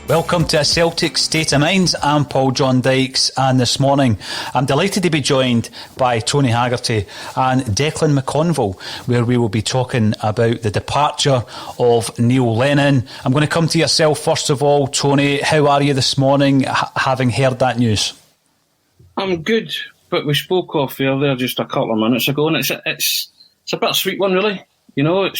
Welcome to a Celtic State of Mind. I'm John Dykes, and this morning I'm delighted to be joined by Tony Haggerty and Declan McConville, where we will be talking about the departure of Neil Lennon. I'm going to come to yourself first of all, Tony. How are you this morning, having heard that news? I'm good, but we spoke off earlier just a couple of minutes ago, and it's a bittersweet one, really. You know,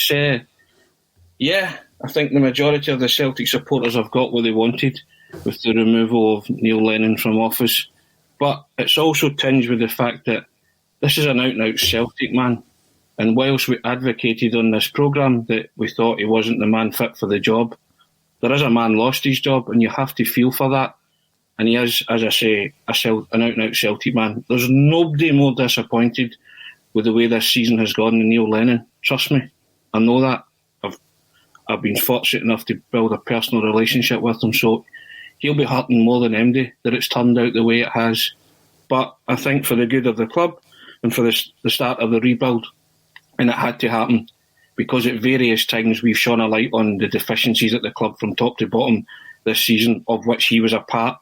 I think the majority of the Celtic supporters have got what they wanted with the removal of Neil Lennon from office. But it's also tinged with the fact that this is an out-and-out Celtic man. And whilst we advocated on this programme that we thought he wasn't the man fit for the job, there is a man lost his job, and you have to feel for that. And he is, as I say, an out-and-out Celtic man. There's nobody more disappointed with the way this season has gone than Neil Lennon. Trust me, I know that. I've been fortunate enough to build a personal relationship with him, so he'll be hurting more than MD that it's turned out the way it has. But I think for the good of the club and for the start of the rebuild, and it had to happen because at various times we've shone a light on the deficiencies at the club from top to bottom this season, of which he was a part.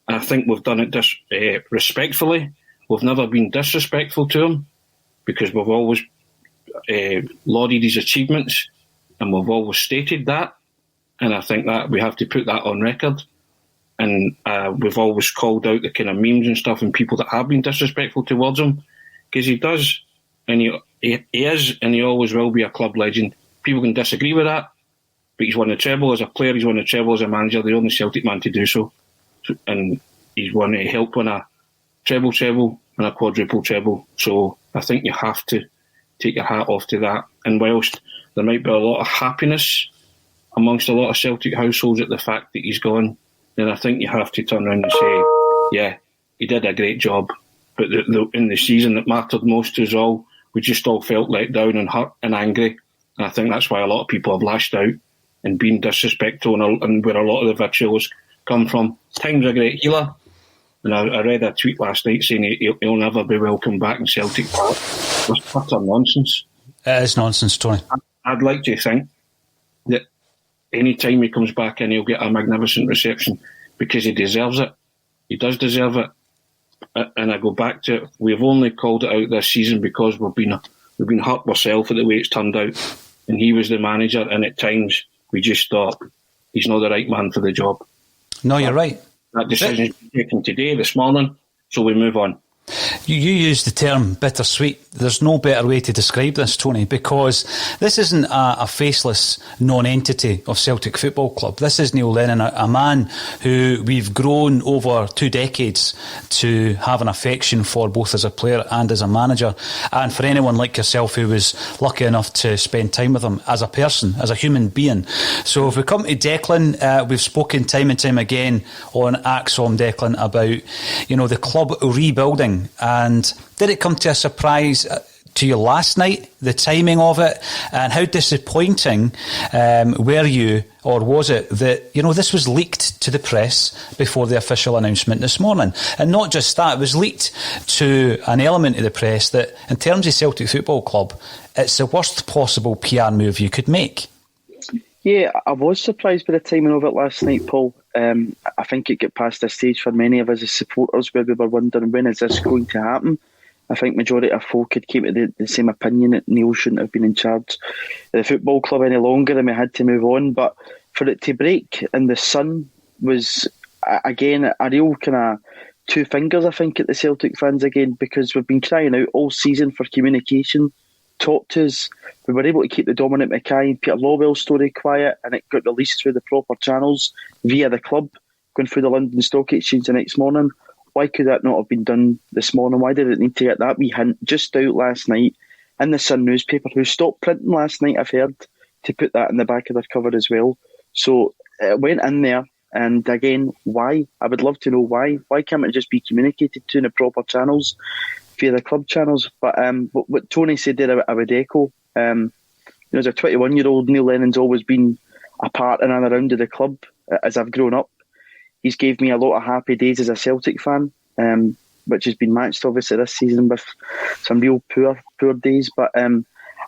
And I think we've done it respectfully. We've never been disrespectful to him because we've always lauded his achievements. And we've always stated that, and I think that we have to put that on record. And we've always called out the kind of memes and stuff and people that have been disrespectful towards him, because he does, and he is, and he always will be a club legend. People can disagree with that, but he's won the treble as a player, he's won the treble as a manager, the only Celtic man to do so. And he helped win a treble and a quadruple treble. So I think you have to take your hat off to that. And whilst there might be a lot of happiness amongst a lot of Celtic households at the fact that he's gone, then I think you have to turn around and say, yeah, he did a great job. But in the season that mattered most to us all, we just all felt let down and hurt and angry. And I think that's why a lot of people have lashed out and been disrespectful, and where a lot of the vitriol come from. Time's a great healer. And I read a tweet last night saying he'll never be welcome back in Celtic Park. That's utter nonsense. It is nonsense, Tony. I'd like to think that any time he comes back in, he'll get a magnificent reception because he deserves it. He does deserve it. And I go back to it. We've only called it out this season because we've been hurt ourselves at the way it's turned out. And he was the manager, and at times we just thought he's not the right man for the job. No, you're right. That decision's been taken today, this morning, so we move on. You used the term bittersweet. There's no better way to describe this, Tony, because this isn't a faceless non-entity of Celtic Football Club. This is Neil Lennon, a man who we've grown over 2 decades to have an affection for, both as a player and as a manager. And for anyone like yourself who was lucky enough to spend time with him as a person, as a human being. So if we come to Declan, we've spoken time and time again on Axom, Declan, about, the club rebuilding. And did it come to a surprise to you last night, the timing of it, and how disappointing were you, or was it, that this was leaked to the press before the official announcement this morning? And not just that, it was leaked to an element of the press that, in terms of Celtic Football Club, it's the worst possible PR move you could make. Yeah, I was surprised by the timing of it last night, Paul. I think it got past a stage for many of us as supporters where we were wondering, when is this going to happen? I think majority of folk had came to the same opinion that Neil shouldn't have been in charge of the football club any longer, and we had to move on. But for it to break in the sun was, again, a real kind of 2 fingers, I think, at the Celtic fans again, because we've been crying out all season for communication. Talk to us. We were able to keep the Dominic Mackay and Peter Lawwell story quiet, and it got released through the proper channels via the club, going through the London Stock Exchange the next morning. Why could that not have been done this morning? Why did it need to get that wee hint just out last night in the Sun newspaper, who stopped printing last night, I've heard, to put that in the back of their cover as well? So it went in there, and again, why? I would love to know why. Why can't it just be communicated to in the proper channels, via the club channels? But what Tony said there, I would echo. As a 21-year-old, Neil Lennon's always been a part and around of the club as I've grown up. He's gave me a lot of happy days as a Celtic fan, which has been matched obviously this season with some real poor days. But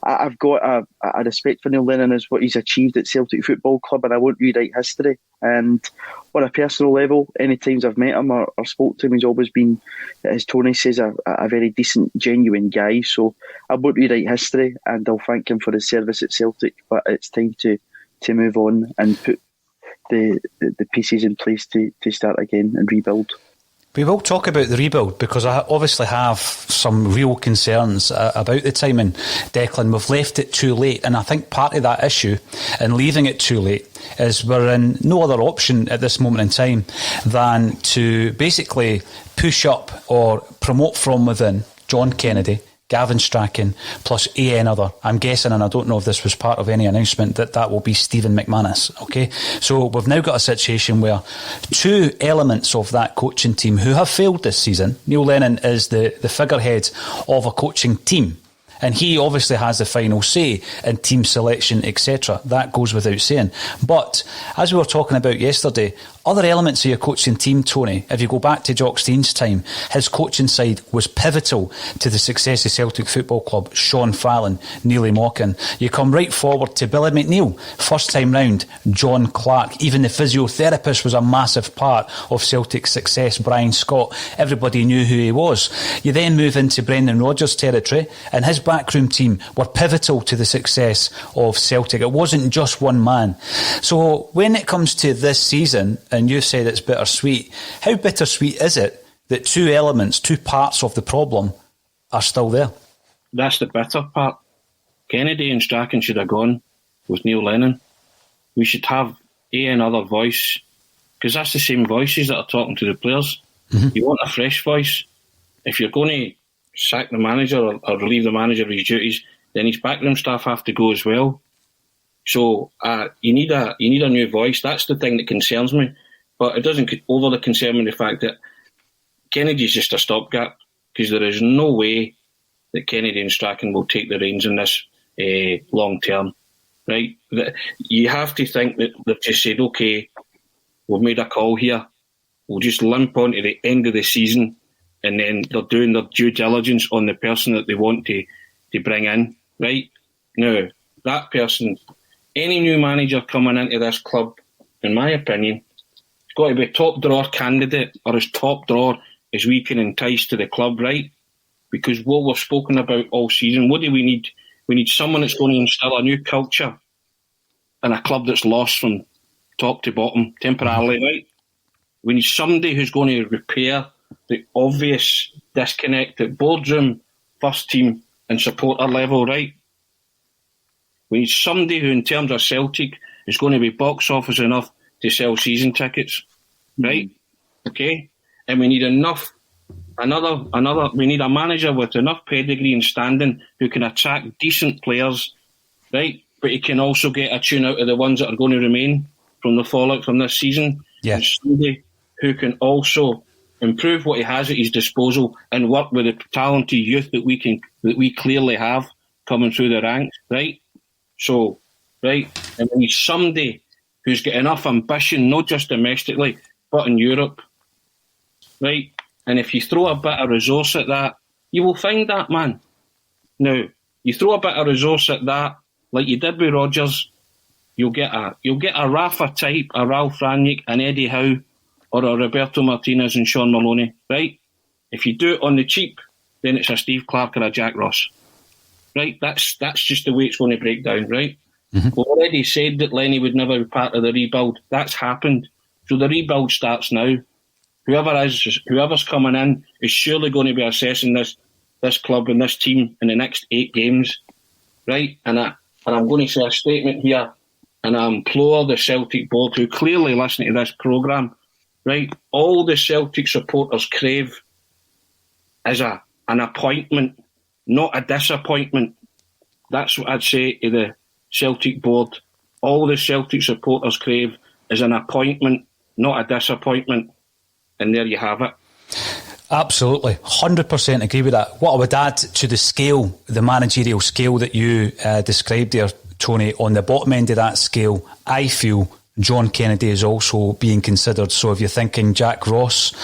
I've got a respect for Neil Lennon as what he's achieved at Celtic Football Club, and I won't rewrite history. And on a personal level, any times I've met him or spoke to him, he's always been, as Tony says, a very decent, genuine guy. So I won't rewrite history, and I'll thank him for his service at Celtic. But it's time to move on and put the pieces in place to start again and rebuild. We will talk about the rebuild, because I obviously have some real concerns about the timing. Declan, we've left it too late, and I think part of that issue in leaving it too late is we're in no other option at this moment in time than to basically push up or promote from within John Kennedy, Gavin Strachan, plus AN other. I'm guessing, and I don't know if this was part of any announcement, that will be Stephen McManus. Okay, so we've now got a situation where two elements of that coaching team who have failed this season. Neil Lennon is the figurehead of a coaching team, and he obviously has the final say in team selection, etc. That goes without saying. But as we were talking about yesterday, other elements of your coaching team, Tony, if you go back to Jock Stein's time, his coaching side was pivotal to the success of Celtic Football Club. Sean Fallon, Neely Mockin. You come right forward to Billy McNeil, first time round, John Clark. Even the physiotherapist was a massive part of Celtic's success. Brian Scott, everybody knew who he was. You then move into Brendan Rodgers' territory, and his backroom team were pivotal to the success of Celtic. It wasn't just one man. So when it comes to this season, and you said it's bittersweet, how bittersweet is it that two elements, two parts of the problem are still there? That's the bitter part. Kennedy and Strachan should have gone with Neil Lennon. We should have another voice, because that's the same voices that are talking to the players. Mm-hmm. You want a fresh voice. If you're going to sack the manager or relieve the manager of his duties, then his backroom staff have to go as well. So you need a new voice. That's the thing that concerns me. But it doesn't overly concern me the fact that Kennedy's just a stopgap, because there is no way that Kennedy and Strachan will take the reins in this long term. Right? You have to think that they've just said, okay, we've made a call here. We'll just limp on to the end of the season, and then they're doing their due diligence on the person that they want to bring in. Right? Now, that person, any new manager coming into this club, in my opinion, it's got to be a top drawer candidate, or as top drawer as we can entice to the club, right? Because what we've spoken about all season, what do we need? We need someone that's going to instill a new culture in a club that's lost from top to bottom temporarily, right? We need somebody who's going to repair the obvious disconnect at boardroom, first team and supporter level, right? We need somebody who, in terms of Celtic, is going to be box office enough to sell season tickets, right? Okay? And we need we need a manager with enough pedigree and standing who can attract decent players, right? But he can also get a tune out of the ones that are going to remain from the fallout from this season. Yeah. And somebody who can also improve what he has at his disposal and work with the talented youth that we clearly have coming through the ranks, right? So, right, and we need somebody who's got enough ambition, not just domestically, but in Europe, right? And if you throw a bit of resource at that, you will find that man. Now, you throw a bit of resource at that, like you did with Rodgers, you'll get a Rafa type, a Ralph Rangnick, an Eddie Howe, or a Roberto Martinez and Sean Maloney, right? If you do it on the cheap, then it's a Steve Clark or a Jack Ross, right? That's just the way it's going to break down, right? Mm-hmm. We've already said that Lenny would never be part of the rebuild. That's happened. So the rebuild starts now. Whoever's coming in is surely going to be assessing this club and this team in the next 8 games, right? And I'm going to say a statement here, and I implore the Celtic board who clearly listen to this programme, right? All the Celtic supporters crave is an appointment, not a disappointment. That's what I'd say to the Celtic board. All the Celtic supporters crave is an appointment, not a disappointment. And there you have it. Absolutely, 100% agree with that. What I would add to the scale, the managerial scale that you described there, Tony, on the bottom end of that scale, I feel John Kennedy is also being considered. So if you're thinking Jack Ross,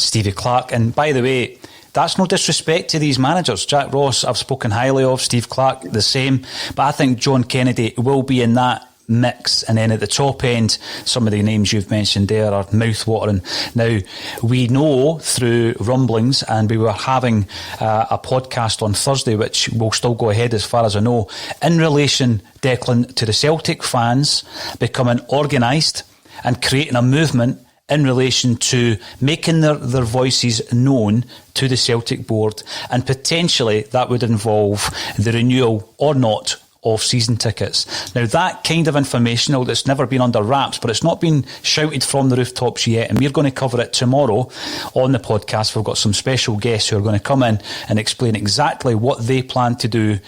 Stevie Clarke, and by the way, that's no disrespect to these managers. Jack Ross, I've spoken highly of. Steve Clarke, the same. But I think John Kennedy will be in that mix. And then at the top end, some of the names you've mentioned there are mouth-watering. Now, we know through rumblings, and we were having a podcast on Thursday, which will still go ahead as far as I know, in relation, Declan, to the Celtic fans becoming organised and creating a movement in relation to making their voices known to the Celtic board, and potentially that would involve the renewal or not of season tickets. Now, that kind of information, that's never been under wraps, but it's not been shouted from the rooftops yet, and we're going to cover it tomorrow on the podcast. We've got some special guests who are going to come in and explain exactly what they plan to do.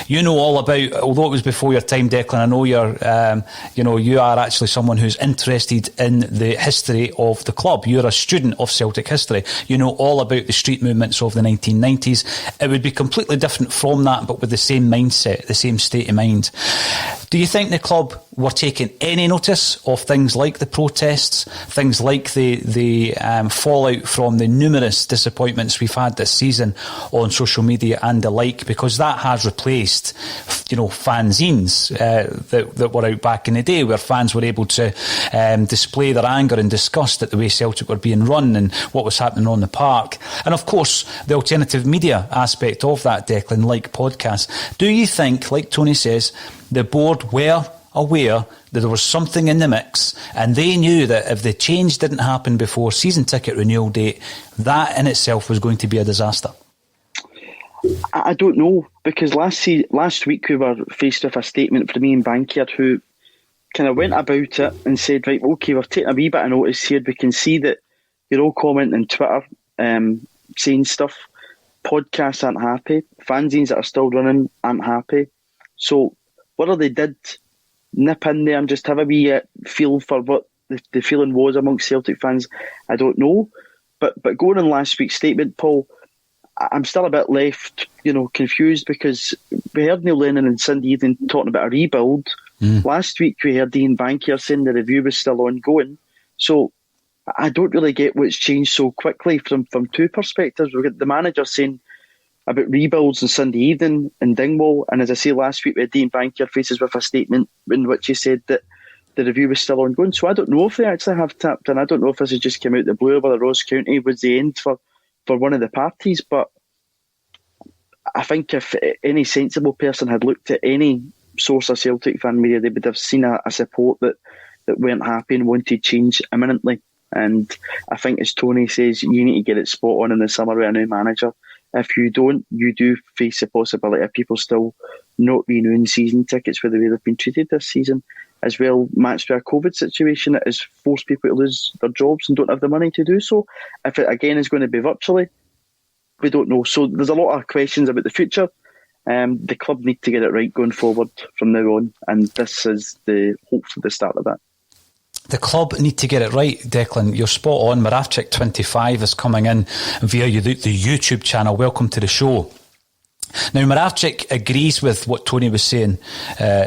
You know all about, although it was before your time, Declan, I know you are actually someone who's interested in the history of the club. You're a student of Celtic history. You know all about the street movements of the 1990s. It would be completely different from that, but with the same mindset, the same state of mind. Do you think the club were taking any notice of things like the protests, things like the fallout from the numerous disappointments we've had this season on social media and the like? Because that has replaced, fanzines that were out back in the day, where fans were able to display their anger and disgust at the way Celtic were being run and what was happening on the park. And of course, the alternative media aspect of that, Declan, like podcasts. Do you think, like Tony says, the board were aware that there was something in the mix, and they knew that if the change didn't happen before season ticket renewal date, that in itself was going to be a disaster? I don't know, because last week we were faced with a statement from Ian Bankyard, who kind of went about it and said, right, okay, we're taking a wee bit of notice here. We can see that you're all commenting on Twitter, saying stuff. Podcasts aren't happy. Fanzines that are still running aren't happy. So whether they did nip in there and just have a wee feel for what the feeling was amongst Celtic fans, I don't know. But going on last week's statement, Paul, I'm still a bit left, confused, because we heard Neil Lennon and Sunday evening talking about a rebuild. Last week we heard Ian Bankier saying the review was still ongoing. So I don't really get what's changed so quickly from two perspectives. We've got the manager saying about rebuilds on Sunday evening in Dingwall, and as I say, last week we had Ian Bankier faces with a statement in which he said that the review was still ongoing. So I don't know if they actually have tapped in. I don't know if this has just come out the blue, whether Ross County was the end for one of the parties. But I think if any sensible person had looked at any source of Celtic fan media, they would have seen a support that weren't happy and wanted change imminently. And I think, as Tony says, you need to get it spot on in the summer with a new manager. If you don't, you do face the possibility of people still not renewing season tickets with the way they've been treated this season, as well matched with a COVID situation that has forced people to lose their jobs and don't have the money to do so. If it again is going to be virtually, we don't know. So there's a lot of questions about the future. The club need to get it right going forward from now on, and this is hopefully the start of that. The club need to get it right, Declan. You're spot on. Maravchik25 is coming in via the YouTube channel. Welcome to the show. Now, Maravchik agrees with what Tony was saying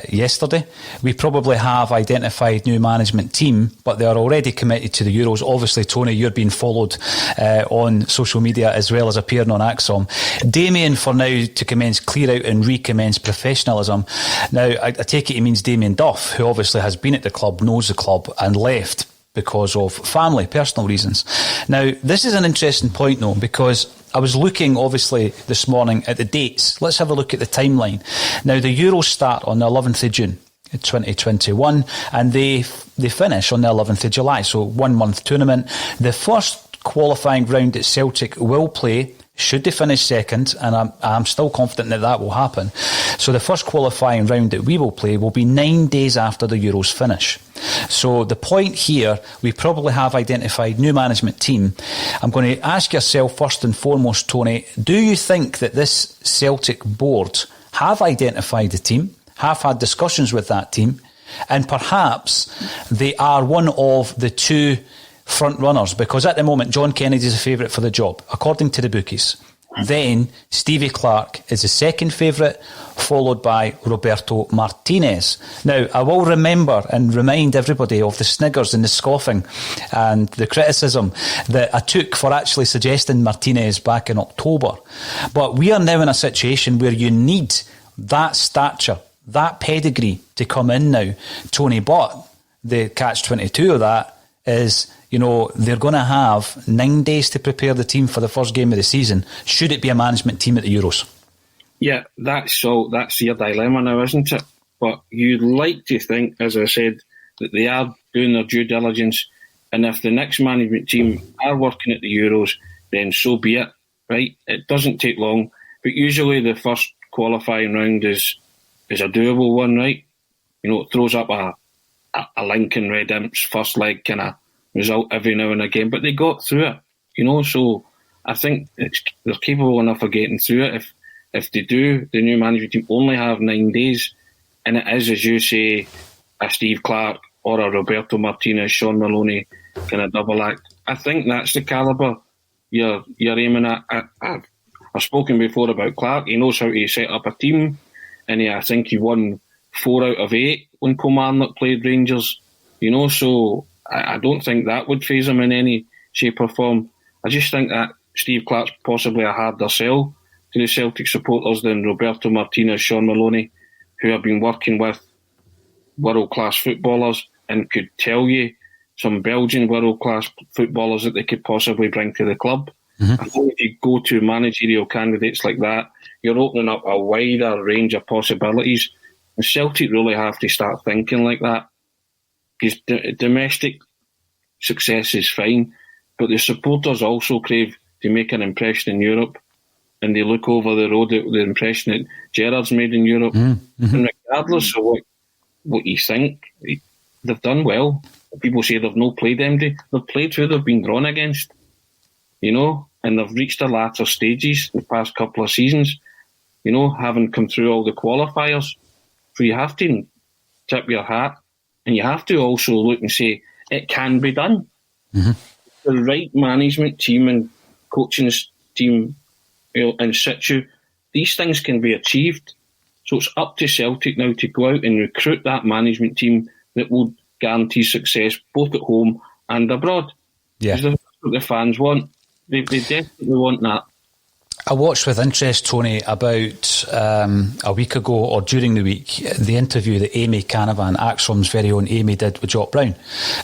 yesterday. We probably have identified new management team, but they are already committed to the Euros. Obviously, Tony, you're being followed on social media as well as appearing on Axom. Damien for now to commence clear out and recommence professionalism. Now, I take it he means Damien Duff, who obviously has been at the club, knows the club and left because of family, personal reasons. Now, this is an interesting point though, because I was looking, obviously, this morning at the dates. Let's have a look at the timeline. Now, the Euros start on the 11th of June, 2021, and they finish on the 11th of July, so 1 month tournament. The first qualifying round that Celtic will play should they finish second, and I'm still confident that will happen. So the first qualifying round that we will play will be 9 days after the Euros finish. So the point here, we probably have identified new management team. I'm going to ask yourself first and foremost, Tony, do you think that this Celtic board have identified the team, have had discussions with that team, and perhaps they are one of the two front runners? Because at the moment, John Kennedy is a favourite for the job, according to the bookies. Then Stevie Clarke is the second favourite, followed by Roberto Martinez. Now, I will remember and remind everybody of the sniggers and the scoffing and the criticism that I took for actually suggesting Martinez back in October. But we are now in a situation where you need that stature, that pedigree to come in now, Tony. But the catch-22 of that is, you know, they're going to have 9 days to prepare the team for the first game of the season, should it be a management team at the Euros. Yeah, that's your dilemma now, isn't it? But you'd like to think, as I said, that they are doing their due diligence, and if the next management team are working at the Euros, then so be it, right? It doesn't take long, but usually the first qualifying round is a doable one, right? You know, it throws up a Lincoln Red Imps first leg kind of result every now and again, but they got through it, you know, so I think they're capable enough of getting through it. If they do, the new management team only have 9 days, and it is, as you say, a Steve Clarke or a Roberto Martinez, Sean Maloney kind of double act. I think that's the calibre you're aiming at. I've spoken before about Clarke. He knows how to set up a team, and I think he won 4 out of 8 when Kilmarnock played Rangers, you know, so I don't think that would faze him in any shape or form. I just think that Steve Clarke's possibly a harder sell to the Celtic supporters than Roberto Martinez, Sean Maloney, who have been working with world-class footballers and could tell you some Belgian world-class footballers that they could possibly bring to the club. Mm-hmm. I think if you go to managerial candidates like that, you're opening up a wider range of possibilities. And Celtic really have to start thinking like that. Because domestic success is fine, but the supporters also crave to make an impression in Europe, and they look over the road at the impression that Gerrard's made in Europe. Mm-hmm. And regardless of what you think, they've done well. People say they've not played empty. They've played who they've been drawn against, you know, and they've reached the latter stages the past couple of seasons, you know, having come through all the qualifiers. So you have to tip your hat. And you have to also look and say, it can be done. Mm-hmm. The right management team and coaching team, you know, in situ, these things can be achieved. So it's up to Celtic now to go out and recruit that management team that will guarantee success both at home and abroad. Yeah. Because that's what the fans want. They definitely want that. I watched with interest, Tony, about a week ago or during the week, the interview that Amy Canavan, Axom's very own Amy, did with Jock Brown.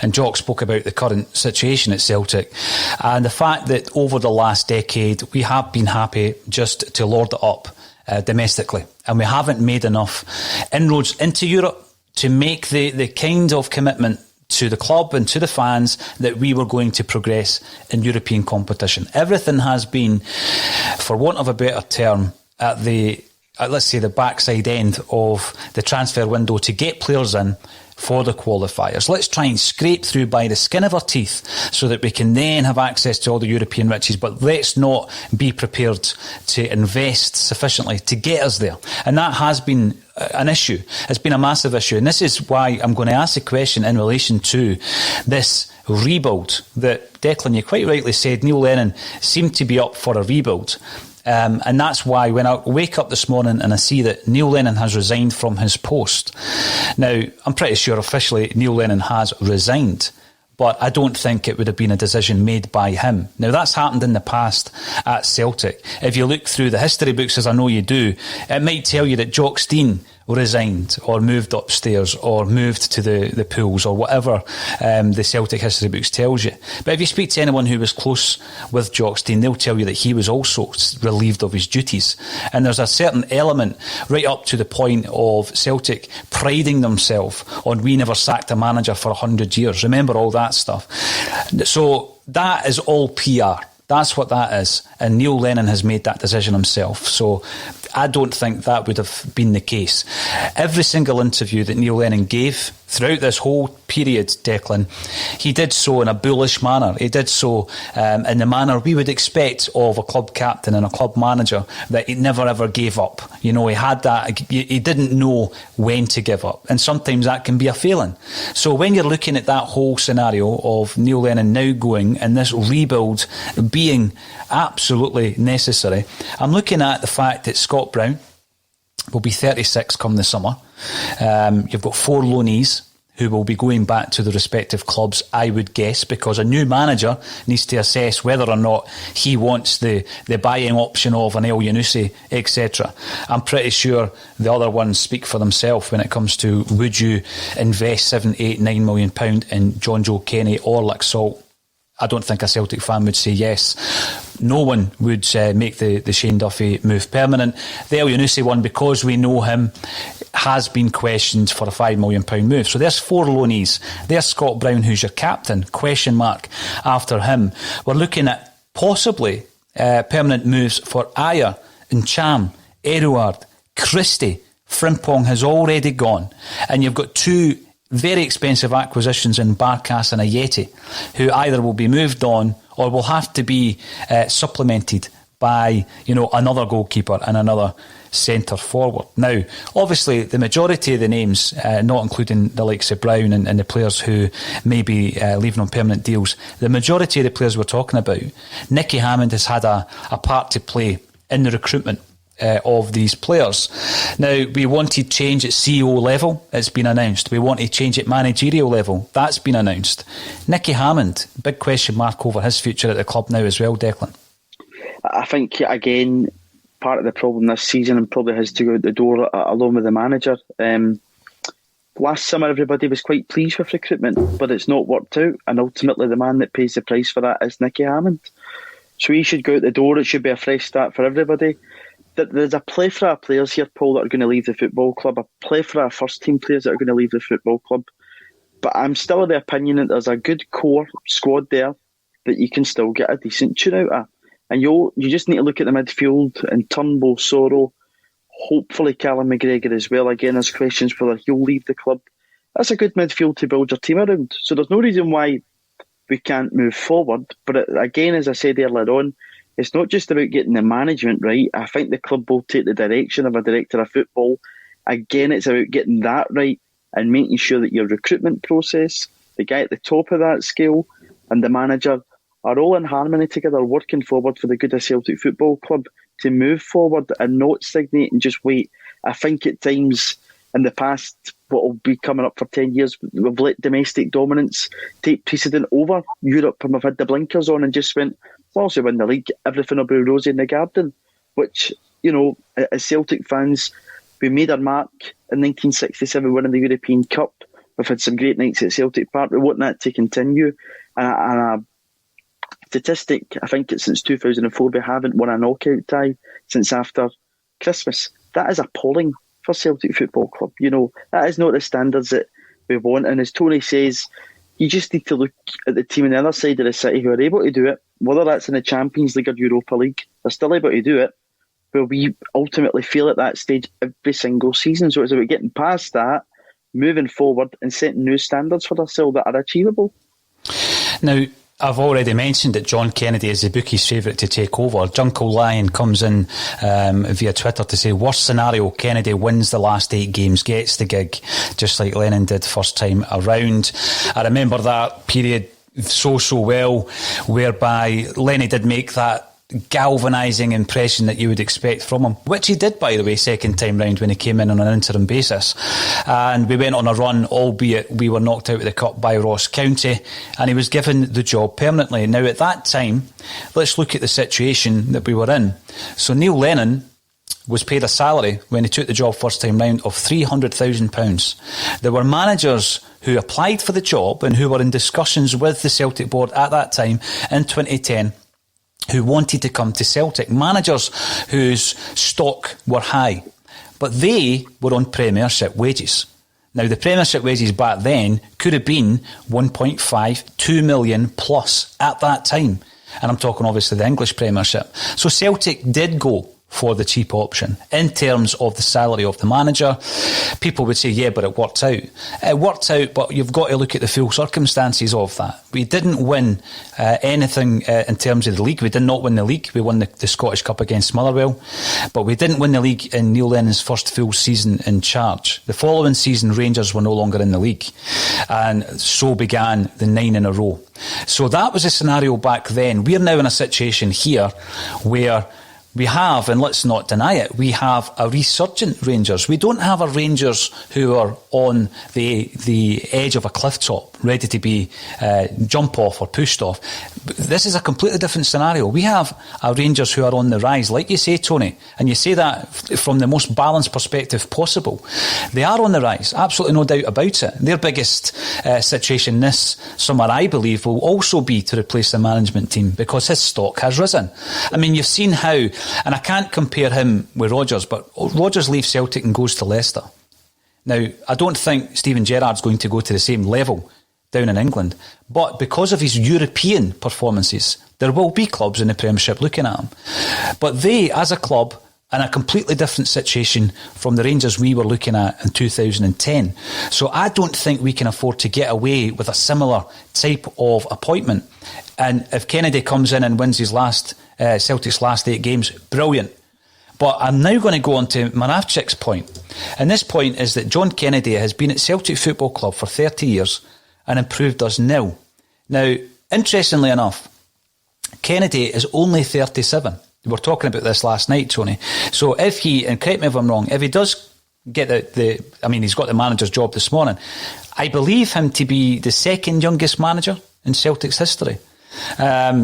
And Jock spoke about the current situation at Celtic and the fact that over the last decade we have been happy just to lord it up domestically, and we haven't made enough inroads into Europe to make the kind of commitment to the club and to the fans that we were going to progress in European competition. Everything has been, for want of a better term, at let's say the backside end of the transfer window to get players in for the qualifiers. Let's try and scrape through by the skin of our teeth so that we can then have access to all the European riches, but let's not be prepared to invest sufficiently to get us there. And that has been an issue. It's been a massive issue. And this is why I'm going to ask a question in relation to this rebuild that, Declan, you quite rightly said, Neil Lennon seemed to be up for a rebuild. And that's why when I wake up this morning and I see that Neil Lennon has resigned from his post. Now, I'm pretty sure officially Neil Lennon has resigned, but I don't think it would have been a decision made by him. Now, that's happened in the past at Celtic. If you look through the history books, as I know you do, it might tell you that Jock Stein resigned or moved upstairs or moved to the pools or whatever the Celtic history books tells you. But if you speak to anyone who was close with Jock Stein, they'll tell you that he was also relieved of his duties. And there's a certain element right up to the point of Celtic priding themselves on we never sacked a manager for 100 years. Remember all that stuff. So that is all PR. That's what that is. And Neil Lennon has made that decision himself. So I don't think that would have been the case. Every single interview that Neil Lennon gave throughout this whole period, Declan, he did so in a bullish manner. He did so in the manner we would expect of a club captain and a club manager, that he never ever gave up. You know, he had that, he didn't know when to give up. And sometimes that can be a failing. So when you're looking at that whole scenario of Neil Lennon now going and this rebuild being absolutely necessary, I'm looking at the fact that Scott Brown will be 36 come the summer. You've got 4 loanees who will be going back to the respective clubs, I would guess, because a new manager needs to assess whether or not he wants the buying option of an El Yunusi, etc. I'm pretty sure the other ones speak for themselves when it comes to would you invest £7, £8, £9 million in John Joe Kenny or Laxalt. I don't think a Celtic fan would say yes. No one would make the Shane Duffy move permanent. The El Yunusi one, because we know him, has been questioned for a £5 million move. So there's 4 loanees. There's Scott Brown, who's your captain, question mark after him. We're looking at possibly permanent moves for Ayer, Ncham, Eduard, Christie. Frimpong has already gone. And you've got 2 very expensive acquisitions in Barkas and Ayeti, who either will be moved on or will have to be supplemented by, you know, another goalkeeper and another centre forward. Now, obviously, the majority of the names, not including the likes of Brown and the players who may be leaving on permanent deals, the majority of the players we're talking about, Nicky Hammond has had a part to play in the recruitment of these players. Now, we wanted change at CEO level, it's been announced. We wanted change at managerial level, that's been announced. Nicky Hammond, big question mark over his future at the club now as well, Declan. I think, again, part of the problem this season and probably has to go out the door along with the manager. Last summer everybody was quite pleased with recruitment, but it's not worked out, and ultimately the man that pays the price for that is Nicky Hammond. So he should go out the door. It should be a fresh start for everybody. There's a plethora of players here, Paul, that are going to leave the football club, a plethora of first team players that are going to leave the football club. But I'm still of the opinion that there's a good core squad there that you can still get a decent tune out of. And you just need to look at the midfield and Turnbull, Sorrow, hopefully Callum McGregor as well. Again, there's questions whether he'll leave the club. That's a good midfield to build your team around. So there's no reason why we can't move forward. But again, as I said earlier on, it's not just about getting the management right. I think the club will take the direction of a director of football. Again, it's about getting that right and making sure that your recruitment process, the guy at the top of that scale and the manager are all in harmony together, working forward for the good of Celtic Football Club to move forward and not stagnate and just wait. I think at times in the past, what will be coming up for 10 years, we've let domestic dominance take precedent over Europe, and we've had the blinkers on and just went, once we win the league, everything will be rosy in the garden. Which, you know, as Celtic fans, we made our mark in 1967 winning the European Cup. We've had some great nights at Celtic Park. We want that to continue. And a statistic, I think it's since 2004, we haven't won a knockout tie since after Christmas. That is appalling for Celtic Football Club. You know, that is not the standards that we want. And as Tony says, you just need to look at the team on the other side of the city who are able to do it, whether that's in the Champions League or Europa League. They're still able to do it, but we ultimately fail at that stage every single season. So it's about getting past that, moving forward and setting new standards for ourselves that are achievable. Now, I've already mentioned that John Kennedy is the bookie's favourite to take over. Junko Lyon comes in via Twitter to say, worst scenario, Kennedy wins the last 8 games, gets the gig, just like Lennon did first time around. I remember that period so well, whereby Lenny did make that galvanising impression that you would expect from him, which he did, by the way, second time round when he came in on an interim basis. And we went on a run, albeit we were knocked out of the cup by Ross County, and he was given the job permanently. Now, at that time, let's look at the situation that we were in. So Neil Lennon was paid a salary when he took the job first time round of £300,000. There were managers who applied for the job and who were in discussions with the Celtic board at that time in 2010 who wanted to come to Celtic. Managers whose stock were high, but they were on Premiership wages. Now, the Premiership wages back then could have been 1.5, 2 million plus at that time. And I'm talking obviously the English Premiership. So Celtic did go for the cheap option in terms of the salary of the manager. People would say, yeah, but it worked out. It worked out, but you've got to look at the full circumstances of that. We didn't win anything in terms of the league. We did not win the league. We won the Scottish Cup against Motherwell, but we didn't win the league in Neil Lennon's first full season in charge. The following season, Rangers were no longer in the league, and so began the 9 in a row. So that was a scenario back then. We're now in a situation here where we have, and let's not deny it, we have a resurgent Rangers. We don't have a Rangers who are on the edge of a cliff top, ready to be jump off or pushed off. This is a completely different scenario. We have a Rangers who are on the rise, like you say, Tony, and you say that from the most balanced perspective possible. They are on the rise, absolutely no doubt about it. Their biggest situation this summer, I believe, will also be to replace the management team, because his stock has risen. I mean, you've seen how, and I can't compare him with Rodgers, but Rodgers leaves Celtic and goes to Leicester. Now, I don't think Steven Gerrard's going to go to the same level down in England, but because of his European performances, there will be clubs in the Premiership looking at him. But they, as a club, in a completely different situation from the Rangers we were looking at in 2010. So I don't think we can afford to get away with a similar type of appointment. And if Kennedy comes in and wins his Celtic's last 8 games, brilliant. But I'm now going to go on to Moravcik's point. And this point is that John Kennedy has been at Celtic Football Club for 30 years and improved us nil. Now, interestingly enough, Kennedy is only 37. We were talking about this last night, Tony. So if he, and correct me if I'm wrong, if he does get he's got the manager's job this morning, I believe him to be the second youngest manager in Celtic's history.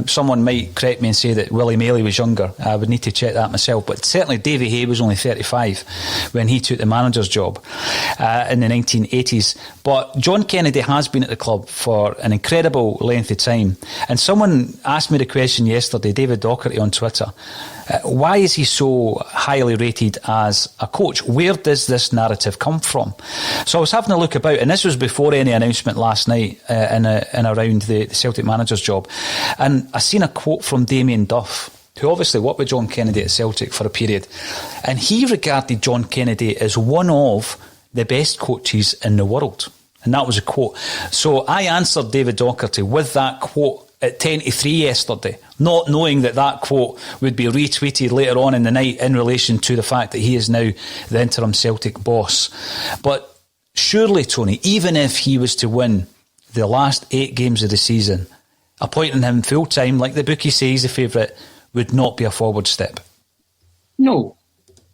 Someone might correct me and say that Willie Maley was younger. I would need to check that myself, but certainly Davy Hay was only 35 when he took the manager's job in the 1980s. But John Kennedy has been at the club for an incredible length of time, and someone asked me the question yesterday, David Docherty on Twitter, why is he so highly rated as a coach? Where does this narrative come from? So I was having a look about, and this was before any announcement last night in around the Celtic manager's job, and I seen a quote from Damien Duff, who obviously worked with John Kennedy at Celtic for a period, and he regarded John Kennedy as one of the best coaches in the world. And that was a quote. So I answered David Docherty with that quote at 10 to 3 yesterday, not knowing that quote would be retweeted later on in the night in relation to the fact that he is now the interim Celtic boss. But surely, Tony, even if he was to win the last 8 games of the season, appointing him full-time, like the bookie says he's a favourite, would not be a forward step. No.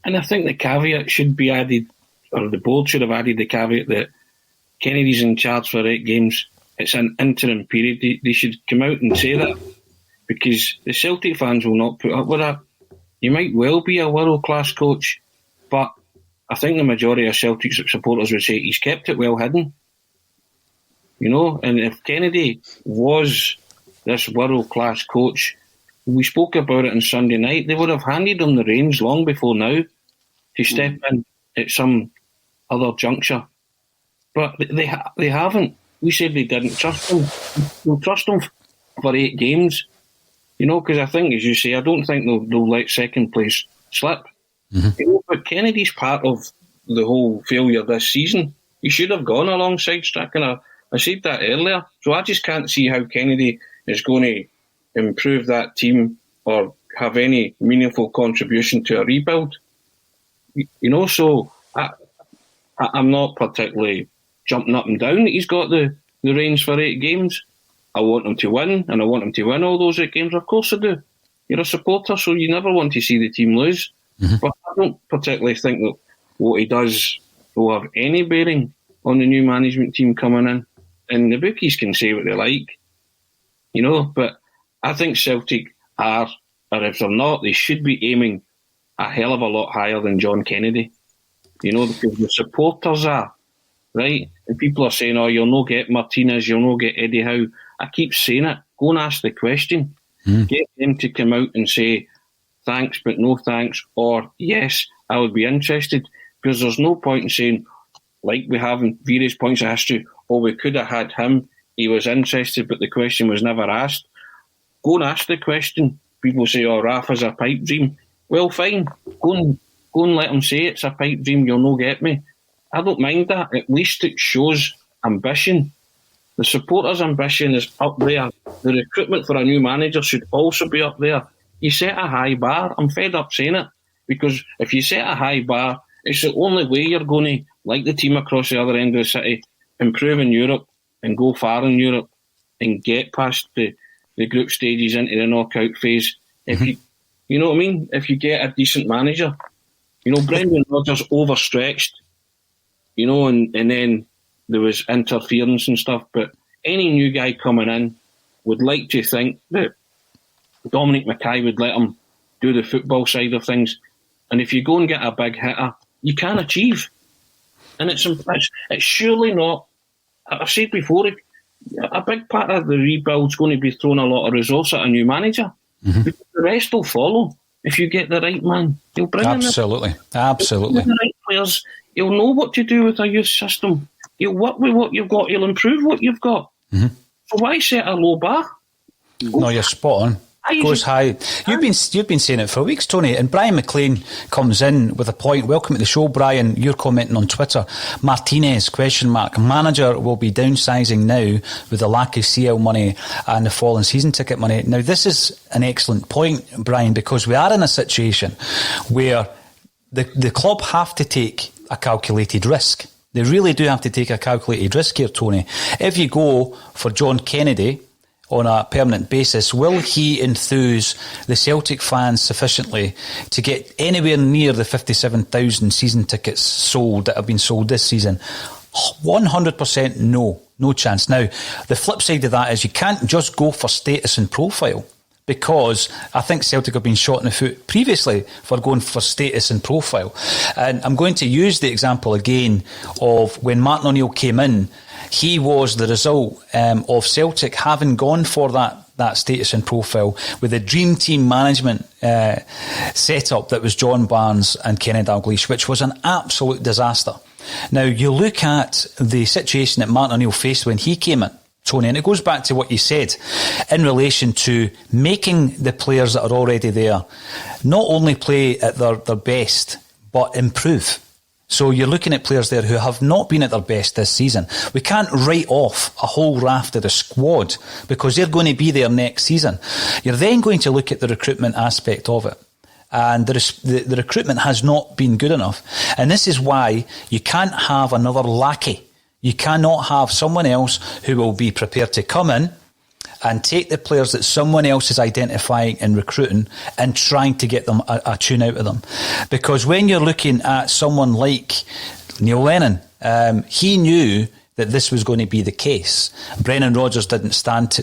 And I think the caveat should be added, or the board should have added the caveat that Kennedy's in charge for 8 games. It's an interim period. They should come out and say that, because the Celtic fans will not put up with that. You might well be a world-class coach, but I think the majority of Celtic supporters would say he's kept it well hidden. You know, and if Kennedy was this world-class coach, we spoke about it on Sunday night, they would have handed him the reins long before now to step in at some other juncture. But they haven't. We said they didn't trust him. They'll trust him for 8 games. You know, because I think, as you say, I don't think they'll let second place slip. Mm-hmm. You know, but Kennedy's part of the whole failure this season. He should have gone alongside Strachan. I said that earlier. So I just can't see how Kennedy is going to improve that team or have any meaningful contribution to a rebuild. You know, so I'm not particularly jumping up and down that he's got the reins for 8 games. I want him to win, and I want him to win all those 8 games. Of course I do. You're a supporter, so you never want to see the team lose. Mm-hmm. But I don't particularly think that what he does will have any bearing on the new management team coming in. And the bookies can say what they like, you know, but I think Celtic are, or if they're not, they should be aiming a hell of a lot higher than John Kennedy, you know, because the supporters are, right? And people are saying, oh, you'll not get Martinez, you'll not get Eddie Howe. I keep saying it. Go and ask the question. Get them to come out and say, thanks, but no thanks, or yes, I would be interested, because there's no point in saying, like we have in various points of history, oh, we could have had him, he was interested, but the question was never asked. go and ask the question. People say, "Oh, Rafa's a pipe dream." Well, fine. Go and let them say it's a pipe dream. You'll no get me. I don't mind that. At least it shows ambition. The supporters' ambition is up there. The recruitment for a new manager should also be up there. You set a high bar. I'm fed up saying it, because if you set a high bar, it's the only way you're going to, like the team across the other end of the city, improve in Europe and go far in Europe and get past the group stages into the knockout phase. If you know what I mean? If you get a decent manager. Brendan Rodgers overstretched, and then there was interference and stuff. But any new guy coming in would like to think that Dominic Mackay would let him do the football side of things. And if you go and get a big hitter, you can achieve. And it's surely not. I've said before, a big part of the rebuild's going to be throwing a lot of resource at a new manager. Because the rest will follow. If you get the right man, he'll bring absolutely. the right players. He'll know what to do with a youth system. He'll work with what you've got. He'll improve what you've got. So why set a low bar? No, you're spot on. Goes high. You've been saying it for weeks, Tony. And Brian McLean comes in with a point. Welcome to the show, Brian. You're commenting on Twitter. Martinez, ? Manager will be downsizing now with the lack of CL money and the fall in season ticket money. Now, this is an excellent point, Brian, because we are in a situation where the club have to take a calculated risk. They really do have to take a calculated risk here, Tony. If you go for John Kennedy on a permanent basis, will he enthuse the Celtic fans sufficiently to get anywhere near the 57,000 season tickets sold that have been sold this season? 100% no chance. Now, the flip side of that is you can't just go for status and profile, because I think Celtic have been shot in the foot previously for going for status and profile. And I'm going to use the example again of when Martin O'Neill came in. He was the result of Celtic having gone for that status and profile with a dream team management setup that was John Barnes and Kenny Dalglish, which was an absolute disaster. Now, you look at the situation that Martin O'Neill faced when he came in, Tony, and it goes back to what you said in relation to making the players that are already there not only play at their best, but improve. So you're looking at players there who have not been at their best this season. We can't write off a whole raft of the squad because they're going to be there next season. You're then going to look at the recruitment aspect of it. And the recruitment has not been good enough. And this is why you can't have another lackey. You cannot have someone else who will be prepared to come in and take the players that someone else is identifying and recruiting and trying to get them a tune out of them. Because when you're looking at someone like Neil Lennon, he knew that this was going to be the case. Brendan Rodgers didn't stand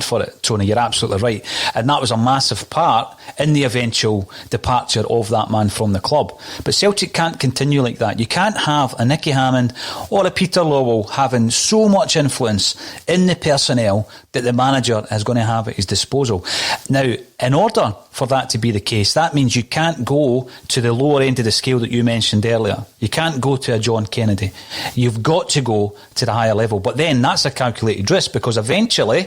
for it, Tony. You're absolutely right. And that was a massive part in the eventual departure of that man from the club. But Celtic can't continue like that. You can't have a Nicky Hammond or a Peter Lowell having so much influence in the personnel that the manager is going to have at his disposal. Now, in order for that to be the case, that means you can't go to the lower end of the scale that you mentioned earlier. You can't go to a John Kennedy. You've got to go to the higher level. But then that's a calculated risk, because eventually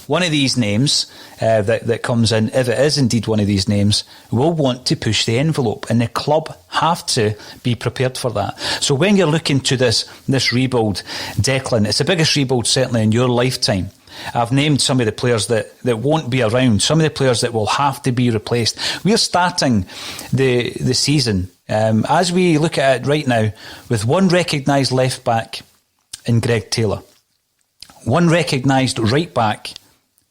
one of these names that comes in, if it is indeed one of these names, will want to push the envelope, and the club have to be prepared for that. So when you're looking to this rebuild, Declan, it's the biggest rebuild certainly in your lifetime. I've named some of the players that won't be around, some of the players that will have to be replaced. We're starting the season, as we look at it right now, with one recognised left back in Greg Taylor, one recognised right back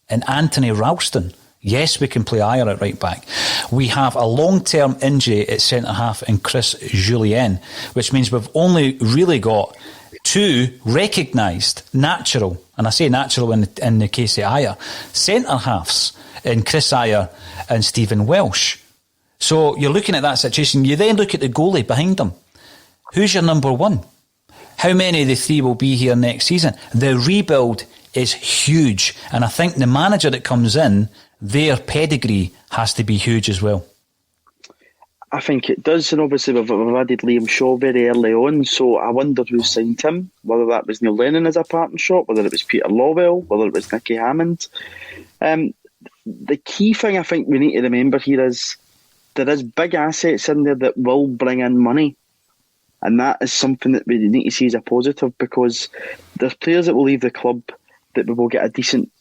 in Anthony Ralston. Yes, we can play Ayer at right back. We have a long-term injury at centre-half in Chris Julien, which means we've only really got two recognised natural, and I say natural in the case of Ayer, centre-halves in Chris Ayer and Stephen Welsh. So you're looking at that situation. You then look at the goalie behind them. Who's your number one? How many of the three will be here next season? The rebuild is huge, and I think the manager that comes in, their pedigree has to be huge as well. I think it does, and obviously we've added Liam Shaw very early on, so I wonder who signed him, whether that was Neil Lennon as a partner shot, whether it was Peter Lowell, whether it was Nicky Hammond. the key thing I think we need to remember here is there is big assets in there that will bring in money. And that is something that we need to see as a positive, because there's players that will leave the club that we will get a decent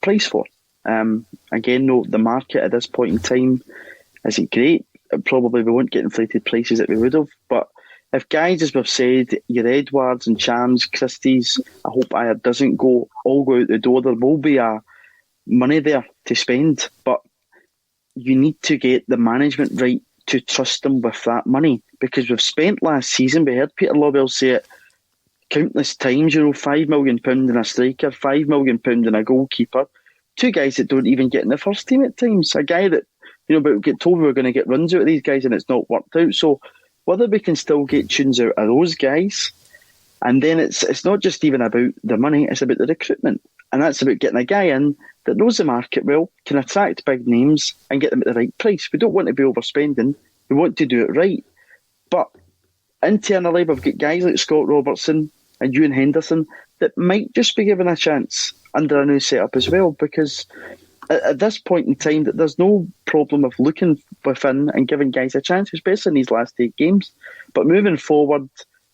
price for. Again, no, the market at this point in time isn't great. Probably we won't get inflated prices that we would have. But if guys, as we've said, your Edwards and Chams, Christie's, I hope Ayer doesn't go, all go out the door, there will be money there to spend. But you need to get the management right to trust them with that money. Because we've spent last season, we heard Peter Lawwell say it countless times, £5 million in a striker, £5 million in a goalkeeper, two guys that don't even get in the first team at times, a guy that, but we get told we were going to get runs out of these guys and it's not worked out. So whether we can still get tunes out of those guys, and then it's not just even about the money, it's about the recruitment. And that's about getting a guy in that knows the market well, can attract big names and get them at the right price. We don't want to be overspending, we want to do it right. But internally, we've got guys like Scott Robertson and Ewan Henderson that might just be given a chance under a new setup as well, because at this point in time, that there's no problem of looking within and giving guys a chance, especially in these last 8 games. But moving forward,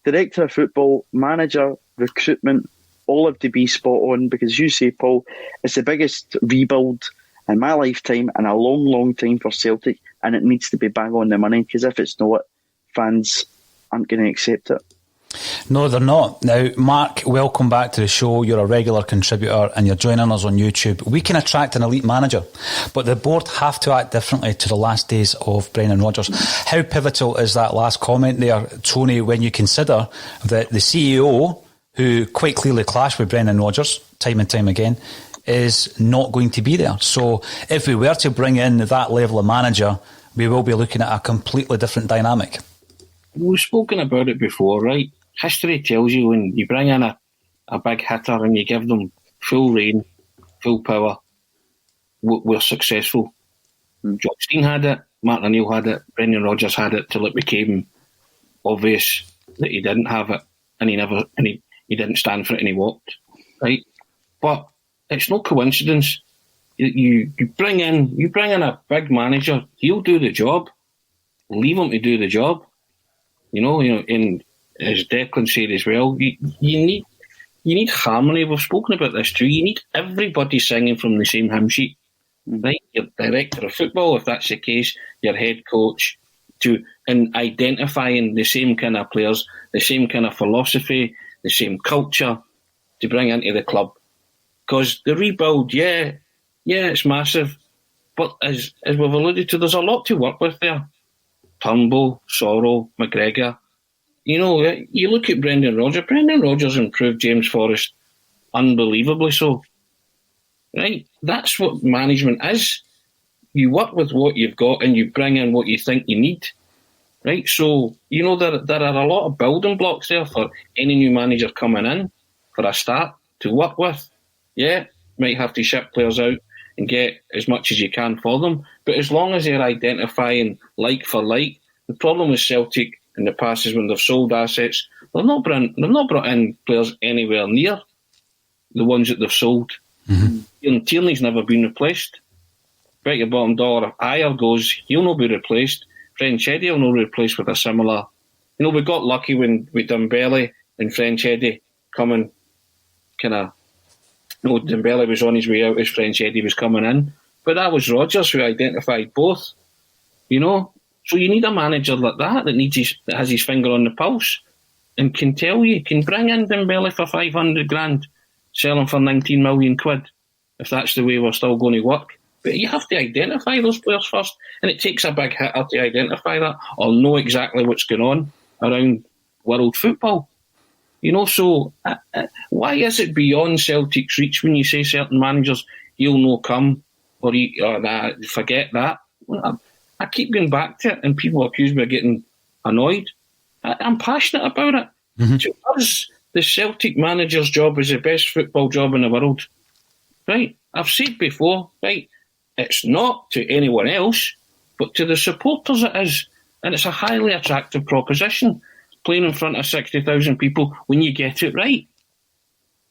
director of football, manager, recruitment, all have to be spot on, because you say, Paul, it's the biggest rebuild in my lifetime and a long, long time for Celtic, and it needs to be bang on the money, because if it's not, fans aren't going to accept it. No, they're not. Now, Mark, welcome back to the show. You're a regular contributor and you're joining us on YouTube. We can attract an elite manager, but the board have to act differently to the last days of Brendan Rodgers. How pivotal is that last comment there, Tony, when you consider that the CEO, who quite clearly clashed with Brendan Rodgers time and time again, is not going to be there? So if we were to bring in that level of manager, we will be looking at a completely different dynamic. We've spoken about it before, right? History tells you when you bring in a big hitter and you give them full reign, full power, we're successful. Jock Stein had it, Martin O'Neill had it, Brendan Rodgers had it, till it became obvious that he didn't have it, and he didn't stand for it and he walked, right? But it's no coincidence. You bring in a big manager, he'll do the job. Leave him to do the job. And as Declan said as well, you need harmony. We've spoken about this too. You need everybody singing from the same hymn sheet, right? Your director of football, if that's the case, your head coach, and identifying the same kind of players, the same kind of philosophy, the same culture to bring into the club. Because the rebuild, yeah, it's massive, but as we've alluded to, there's a lot to work with there. Turnbull, Sorrell, McGregor. You look at Brendan Rodgers. Brendan Rodgers improved James Forrest unbelievably so. Right? That's what management is. You work with what you've got and you bring in what you think you need. Right? So, there are a lot of building blocks there for any new manager coming in for a start to work with. Yeah, might have to ship players out and get as much as you can for them. But as long as they're identifying like for like, the problem with Celtic in the past is when they've sold assets, they've not brought in players anywhere near the ones that they've sold. Mm-hmm. Tierney's never been replaced. Bet your bottom dollar, if Ayer goes, he'll not be replaced. French Eddy will not be replaced with a similar. We got lucky when with Dembele and French Eddy coming Dembele was on his way out as French Eddy was coming in. But that was Rodgers who identified both. So you need a manager like that that has his finger on the pulse and can tell you, can bring in Dembele for 500 grand, sell him for 19 million quid, if that's the way we're still going to work. But you have to identify those players first, and it takes a big hitter to identify that or know exactly what's going on around world football. So why is it beyond Celtic's reach when you say certain managers, he'll no come, or forget that? I keep going back to it, and people accuse me of getting annoyed. I'm passionate about it. Mm-hmm. To us, the Celtic manager's job is the best football job in the world. Right? I've said before, right? It's not to anyone else, but to the supporters it is. And it's a highly attractive proposition, playing in front of 60,000 people when you get it right.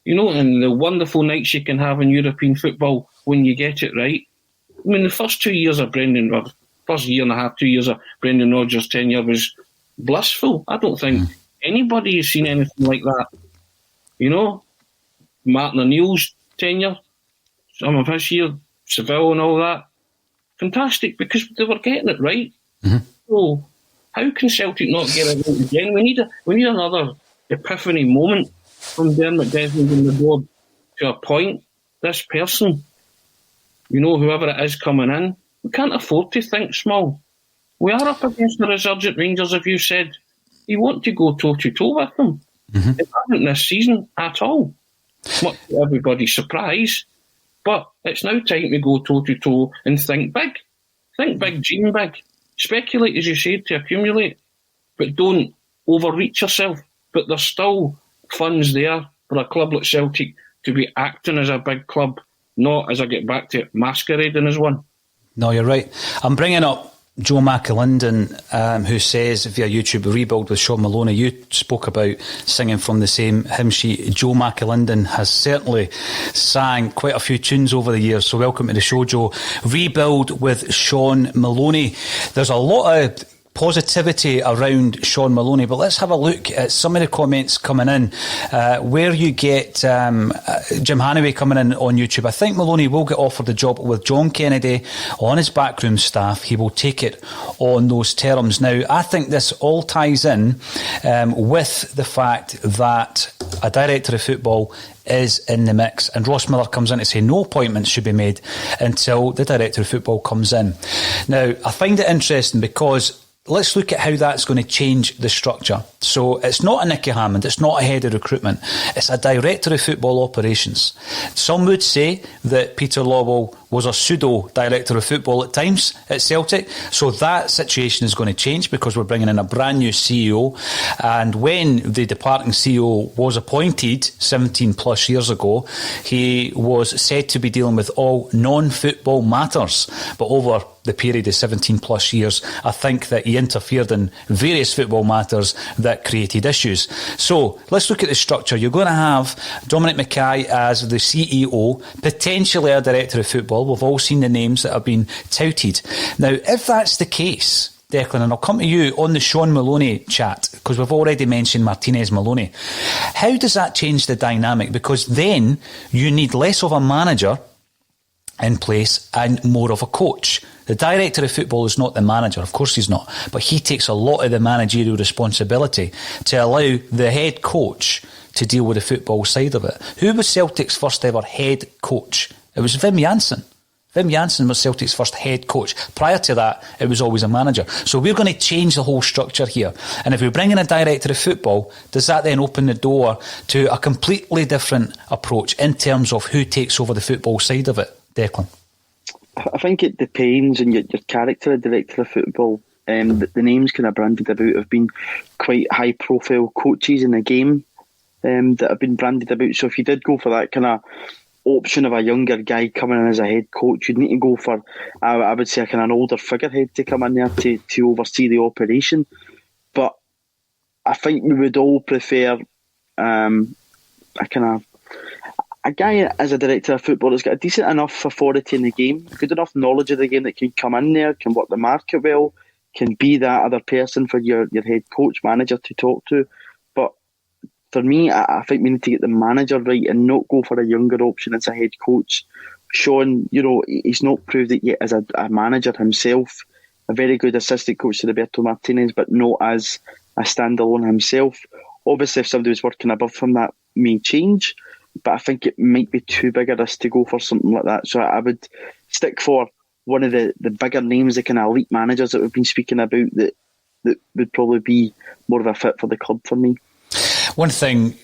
And the wonderful nights you can have in European football when you get it right. I mean, the first 2 years of first year and a half, 2 years of Brendan Rodgers' tenure was blissful. I don't think anybody has seen anything like that. You know, Martin O'Neill's tenure, some of his year, Seville and all that, fantastic, because they were getting it right. So how can Celtic not get it right again? We need another epiphany moment from Dermot Desmond and the board to appoint this person. You know, whoever it is coming in, we can't afford to think small. We are up against the resurgent Rangers, as you said. You want to go toe-to-toe with them. It hasn't this season at all. Much to everybody's surprise. But it's now time to go toe-to-toe and think big. Think big, dream big. Speculate, as you said, to accumulate. But don't overreach yourself. But there's still funds there for a club like Celtic to be acting as a big club, not, as I get back to it, masquerading as one. No, you're right. I'm bringing up Joe McAlinden, who says via YouTube, Rebuild with Sean Maloney. You spoke about singing from the same hymn sheet. Joe McAlinden has certainly sang quite a few tunes over the years, so welcome to the show, Joe. Rebuild with Sean Maloney. There's a lot of positivity around Sean Maloney, but let's have a look at some of the comments coming in, where you get Jim Hannaway coming in on YouTube. I think Maloney will get offered the job with John Kennedy on his backroom staff. He will take it on those terms. Now, I think this all ties in with the fact that a director of football is in the mix, and Ross Miller comes in to say no appointments should be made until the director of football comes in. Now, I find it interesting because let's look at how that's going to change the structure. So it's not a Nicky Hammond, it's not a head of recruitment, it's a director of football operations. Some would say that Peter Lawwell was a pseudo director of football at times at Celtic, so that situation is going to change because we're bringing in a brand new CEO, and when the departing CEO was appointed 17 plus years ago, he was said to be dealing with all non-football matters, but over the period of 17 plus years, I think that he interfered in various football matters that created issues. So let's look at the structure. You're going to have Dominic Mackay as the CEO, potentially a director of football. We've all seen the names that have been touted. Now, if that's the case, Declan, and I'll come to you on the Sean Maloney chat, because we've already mentioned Martinez Maloney. How does that change the dynamic? Because then you need less of a manager in place and more of a coach. The director of football is not the manager, of course he's not, but he takes a lot of the managerial responsibility to allow the head coach to deal with the football side of it. Who was Celtic's first ever head coach? It was Wim Jansen. Wim Jansen was Celtic's first head coach. Prior to that, it was always a manager. So we're going to change the whole structure here. And if we bring in a director of football, does that then open the door to a completely different approach in terms of who takes over the football side of it? Declan? I think it depends on your character of director of football. The names kind of branded about have been quite high profile coaches in the game that have been branded about. So if you did go for that kind of option of a younger guy coming in as a head coach, you'd need to go for, I would say, a kind of an older figurehead to come in there to oversee the operation. But I think we would all prefer a guy as a director of football that's got a decent enough authority in the game, good enough knowledge of the game that can come in there, can work the market well, can be that other person for your head coach, manager to talk to. But for me, I think we need to get the manager right and not go for a younger option as a head coach. Sean, he's not proved it yet as a manager himself. A very good assistant coach to Roberto Martinez, but not as a standalone himself. Obviously, if somebody was working above him, that may change. But I think it might be too big a risk to go for something like that. So I would stick for one of the bigger names, the kind of elite managers that we've been speaking about that would probably be more of a fit for the club for me. One thing,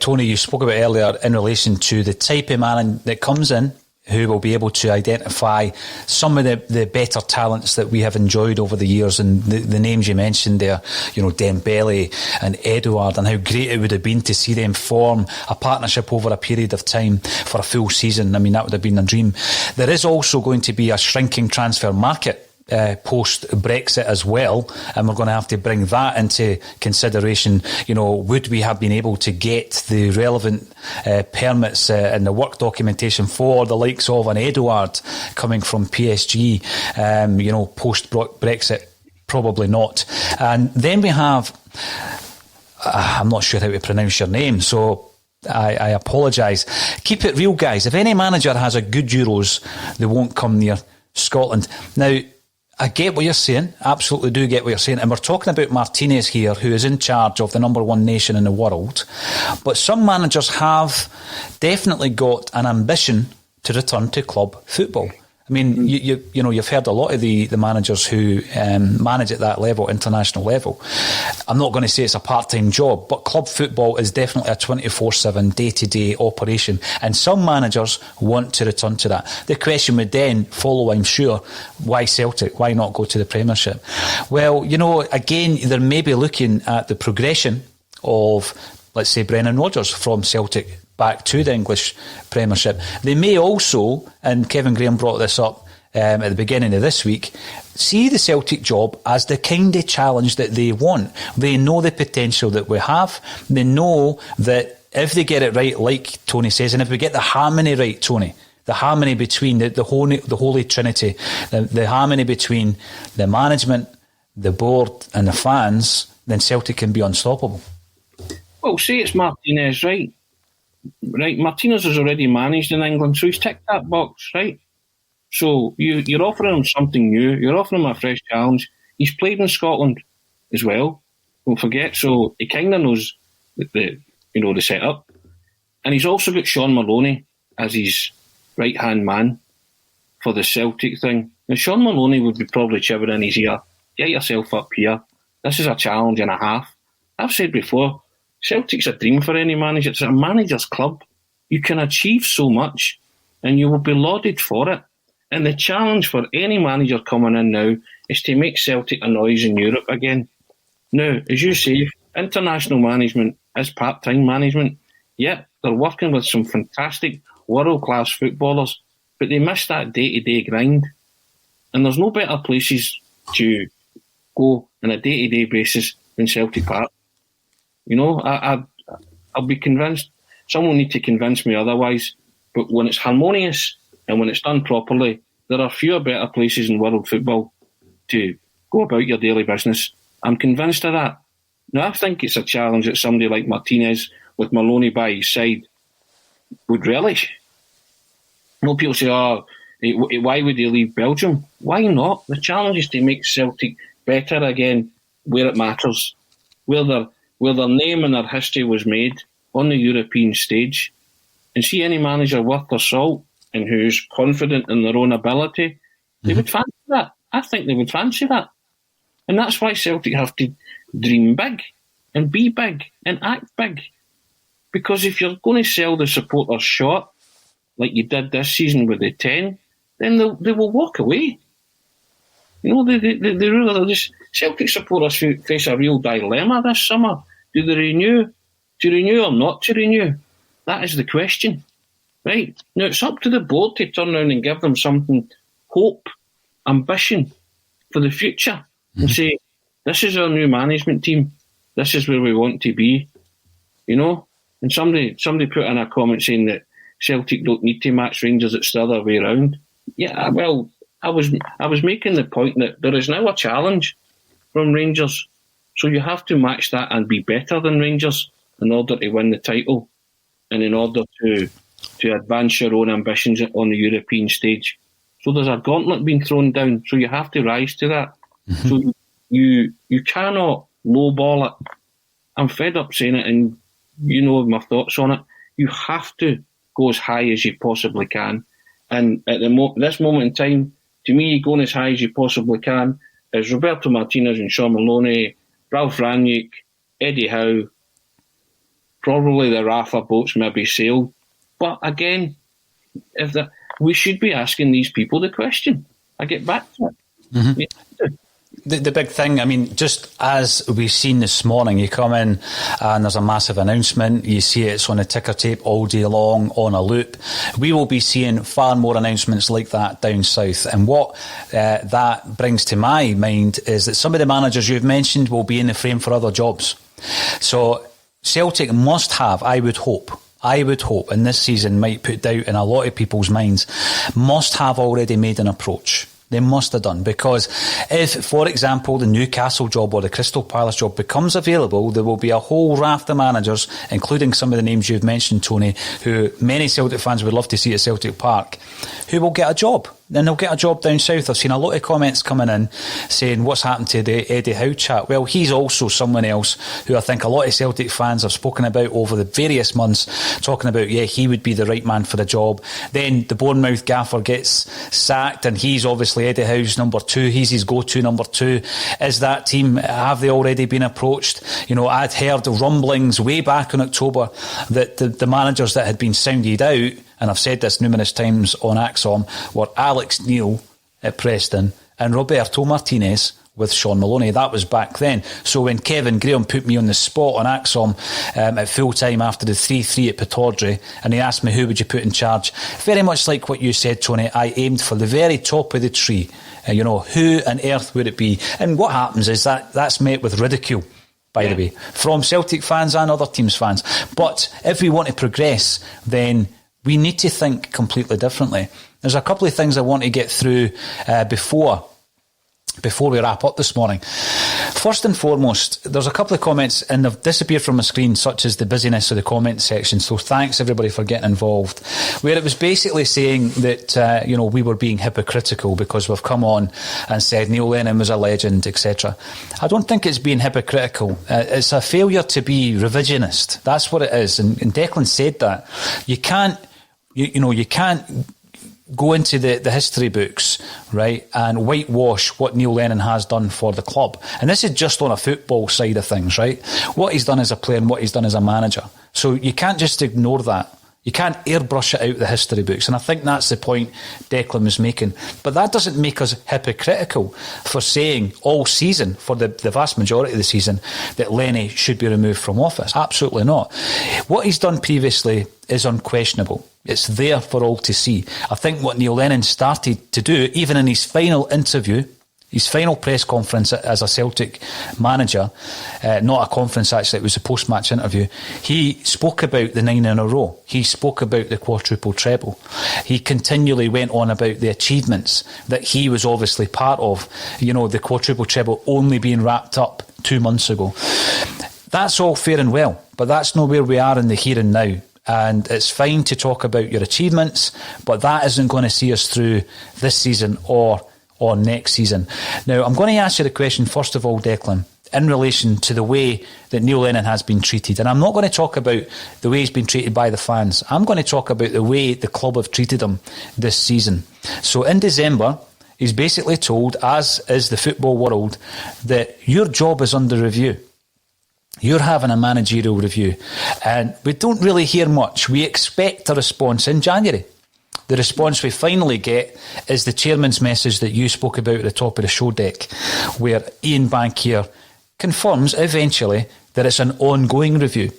Tony, you spoke about earlier in relation to the type of man that comes in who will be able to identify some of the better talents that we have enjoyed over the years, and the names you mentioned there, Dembele and Edouard, and how great it would have been to see them form a partnership over a period of time for a full season. I mean, that would have been a dream. There is also going to be a shrinking transfer market post-Brexit as well, and we're going to have to bring that into consideration. Would we have been able to get the relevant permits and the work documentation for the likes of an Edouard coming from PSG, post-Brexit? Probably not. And then we have, I'm not sure how to pronounce your name, so I apologise. Keep it real, guys. If any manager has a good Euros, they won't come near Scotland. Now, I get what you're saying, absolutely do get what you're saying, and we're talking about Martinez here, who is in charge of the number one nation in the world, but some managers have definitely got an ambition to return to club football. I mean, you've heard a lot of the managers who manage at that level, international level. I'm not going to say it's a part-time job, but club football is definitely a 24/7, day-to-day operation. And some managers want to return to that. The question would then follow, I'm sure, why Celtic? Why not go to the Premiership? Well, again, they're maybe looking at the progression of, let's say, Brendan Rodgers from Celtic back to the English Premiership. They may also, and Kevin Graham brought this up at the beginning of this week, see the Celtic job as the kind of challenge that they want. They know the potential that we have. They know that if they get it right, like Tony says, and if we get the harmony right, Tony, the harmony between the Holy Trinity, the harmony between the management, the board and the fans, then Celtic can be unstoppable. Well, say it's Martinez, right? Right, Martinez has already managed in England, so he's ticked that box, right? So you're offering him something new. You're offering him a fresh challenge. He's played in Scotland as well. Don't forget, so he kind of knows the setup. And he's also got Sean Maloney as his right-hand man for the Celtic thing. Now, Sean Maloney would be probably shivering in his ear. Get yourself up here. This is a challenge and a half. I've said before, Celtic's a dream for any manager. It's a manager's club. You can achieve so much and you will be lauded for it. And the challenge for any manager coming in now is to make Celtic a noise in Europe again. Now, as you say, international management is part-time management. Yep, they're working with some fantastic world-class footballers, but they miss that day-to-day grind. And there's no better places to go on a day-to-day basis than Celtic Park. I'll be convinced. Someone will need to convince me otherwise. But when it's harmonious and when it's done properly, there are fewer better places in world football to go about your daily business. I'm convinced of that. Now, I think it's a challenge that somebody like Martinez, with Maloney by his side, would relish. People say, why would he leave Belgium? Why not? The challenge is to make Celtic better again where it matters, where their name and their history was made on the European stage. And see any manager worth their salt and who's confident in their own ability, they would fancy that. I think they would fancy that. And that's why Celtic have to dream big and be big and act big. Because if you're going to sell the supporters short, like you did this season with the 10, then they will walk away. They really just... Celtic supporters face a real dilemma this summer. Do they renew? To renew or not to renew? That is the question. Right? Now, it's up to the board to turn around and give them something, hope, ambition for the future. And say, this is our new management team. This is where we want to be. And somebody put in a comment saying that Celtic don't need to match Rangers, it's the other way around. Yeah, well, I was making the point that there is now a challenge from Rangers. So you have to match that and be better than Rangers in order to win the title and in order to advance your own ambitions on the European stage. So there's a gauntlet being thrown down, so you have to rise to that. Mm-hmm. So you cannot lowball it. I'm fed up saying it, and you know my thoughts on it. You have to go as high as you possibly can. And at this moment in time, to me, going as high as you possibly can is Roberto Martinez and Sean Maloney, Ralph Rangnick, Eddie Howe. Probably the Rafa boats maybe sailed. But again, we should be asking these people the question. I get back to it. Mm-hmm. the big thing, I mean, just as we've seen this morning, you come in and there's a massive announcement, you see it's on a ticker tape all day long, on a loop. We will be seeing far more announcements like that down south. And what that brings to my mind is that some of the managers you've mentioned will be in the frame for other jobs. So Celtic must have, I would hope, and this season might put doubt in a lot of people's minds, must have already made an approach. They must have done, because if, for example, the Newcastle job or the Crystal Palace job becomes available, there will be a whole raft of managers, including some of the names you've mentioned, Tony, who many Celtic fans would love to see at Celtic Park, who will get a job. And they'll get a job down south. I've seen a lot of comments coming in saying, what's happened to the Eddie Howe chat? Well, he's also someone else who I think a lot of Celtic fans have spoken about over the various months, talking about, yeah, he would be the right man for the job. Then the Bournemouth gaffer gets sacked, and he's obviously Eddie Howe's number two. He's his go-to number two. Is that team, have they already been approached? You know, I'd heard rumblings way back in October that the managers that had been sounded out, and I've said this numerous times on Axom, were Alex Neil at Preston and Roberto Martinez with Sean Maloney. That was back then. So when Kevin Graham put me on the spot on Axom at full time after the 3-3 at Pittodrie, and he asked me who would you put in charge, very much like what you said, Tony, I aimed for the very top of the tree. Who on earth would it be? And what happens is that's met with ridicule, by the way, from Celtic fans and other teams' fans. But if we want to progress, then we need to think completely differently. There's a couple of things I want to get through before we wrap up this morning. First and foremost, there's a couple of comments, and they've disappeared from my screen, such as the busyness of the comment section. So thanks everybody for getting involved. Where it was basically saying that we were being hypocritical because we've come on and said Neil Lennon was a legend, etc. I don't think it's being hypocritical. It's a failure to be revisionist. That's what it is. And Declan said that you can't go into the history books, right, and whitewash what Neil Lennon has done for the club. And this is just on a football side of things, right? What he's done as a player and what he's done as a manager. So you can't just ignore that. You can't airbrush it out the history books. And I think that's the point Declan was making. But that doesn't make us hypocritical for saying all season, for the vast majority of the season, that Lenny should be removed from office. Absolutely not. What he's done previously is unquestionable. It's there for all to see. I think what Neil Lennon started to do, even in his final interview, his final press conference as a Celtic manager, not a conference actually, it was a post-match interview, he spoke about the 9 in a row. He spoke about the quadruple treble. He continually went on about the achievements that he was obviously part of, the quadruple treble only being wrapped up 2 months ago. That's all fair and well, but that's not where we are in the here and now. And it's fine to talk about your achievements, but that isn't going to see us through this season or next season. Now, I'm going to ask you the question, first of all, Declan, in relation to the way that Neil Lennon has been treated. And I'm not going to talk about the way he's been treated by the fans. I'm going to talk about the way the club have treated him this season. So in December, he's basically told, as is the football world, that your job is under review. You're having a managerial review. And we don't really hear much. We expect a response in January. The response we finally get is the chairman's message that you spoke about at the top of the show deck, where Ian Bankier confirms eventually that it's an ongoing review.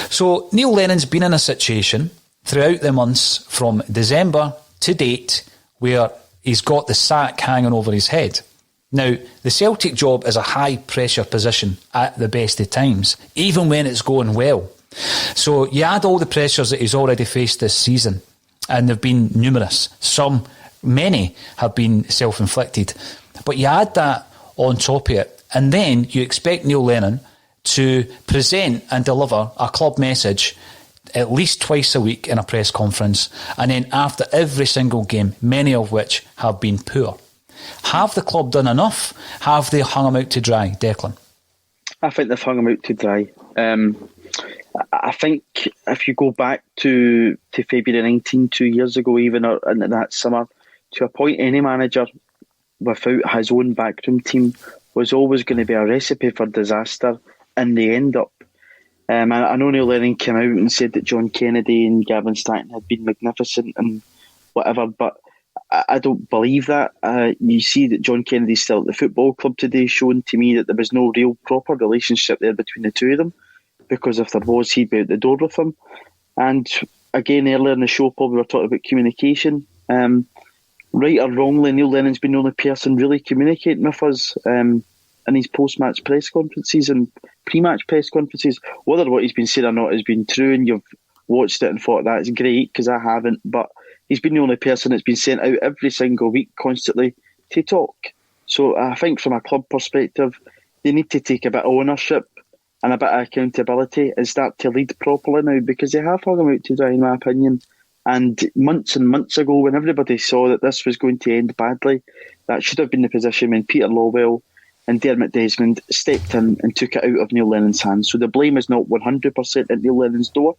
So Neil Lennon's been in a situation throughout the months from December to date where he's got the sack hanging over his head. Now, the Celtic job is a high-pressure position at the best of times, even when it's going well. So you add all the pressures that he's already faced this season, and they've been numerous. Many have been self-inflicted. But you add that on top of it, and then you expect Neil Lennon to present and deliver a club message at least twice a week in a press conference, and then after every single game, many of which have been poor. Have the club done enough? Have they hung him out to dry, Declan? I think they've hung him out to dry. I think if you go back to February 19, 2 years ago, even in that summer, to appoint any manager without his own backroom team was always going to be a recipe for disaster in the end up. I know Neil Lennon came out and said that John Kennedy and Gavin Stanton had been magnificent and whatever, but I don't believe that. You see that John Kennedy's still at the football club today, showing to me that there was no real proper relationship there between the two of them, because if there was, he'd be out the door with them. And again, earlier in the show, Paul, we were talking about communication. Right or wrongly, Neil Lennon's been the only person really communicating with us in his post-match press conferences and pre-match press conferences. Whether what he's been saying or not has been true and you've watched it and thought that's great, because I haven't, but he's been the only person that's been sent out every single week constantly to talk. So I think from a club perspective, they need to take a bit of ownership and a bit of accountability and start to lead properly now, because they have hung him out to dry, in my opinion. And months ago, when everybody saw that this was going to end badly, that should have been the position when Peter Lawwell and Dermot Desmond stepped in and took it out of Neil Lennon's hands. So the blame is not 100% at Neil Lennon's door.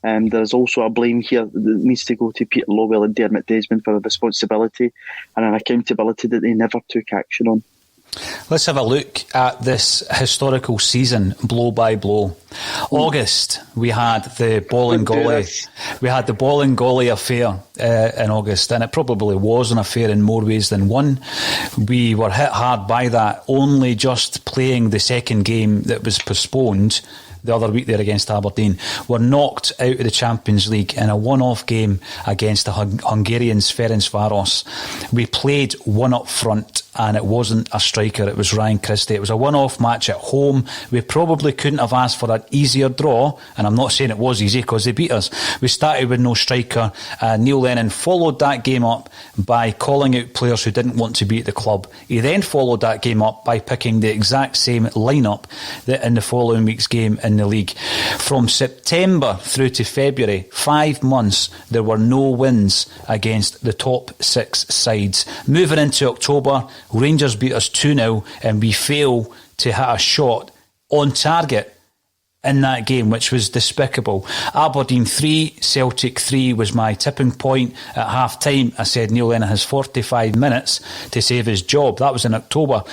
There's also a blame here that needs to go to Peter Lawwell and Dermot Desmond for a responsibility and an accountability that they never took action on. Let's have a look at this historical season, blow by blow. August, we had the Bolingoli affair in August, and it probably was an affair in more ways than one. We were hit hard by that, only just playing the second game that was postponed the other week there against Aberdeen. Were knocked out of the Champions League in a one-off game against the Hungarians Ferencváros. We played one up front, and it wasn't a striker, it was Ryan Christie. It was a one-off match at home. We probably couldn't have asked for an easier draw, and I'm not saying it was easy because they beat us. We started with no striker. Neil Lennon followed that game up by calling out players who didn't want to be at the club. He then followed that game up by picking the exact same lineup that in the following week's game in the league. From September through to February, 5 months, there were no wins against the top 6 sides. Moving into October, Rangers beat us 2-0 and we fail to hit a shot on target in that game, which was despicable. Aberdeen 3, Celtic 3 was my tipping point. At half-time, I said Neil Lennon has 45 minutes to save his job. That was in October.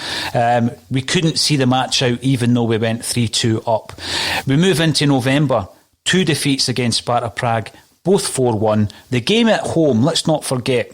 We couldn't see the match out even though we went 3-2 up. We move into November. 2 defeats against Sparta Prague, both 4-1. The game at home, let's not forget,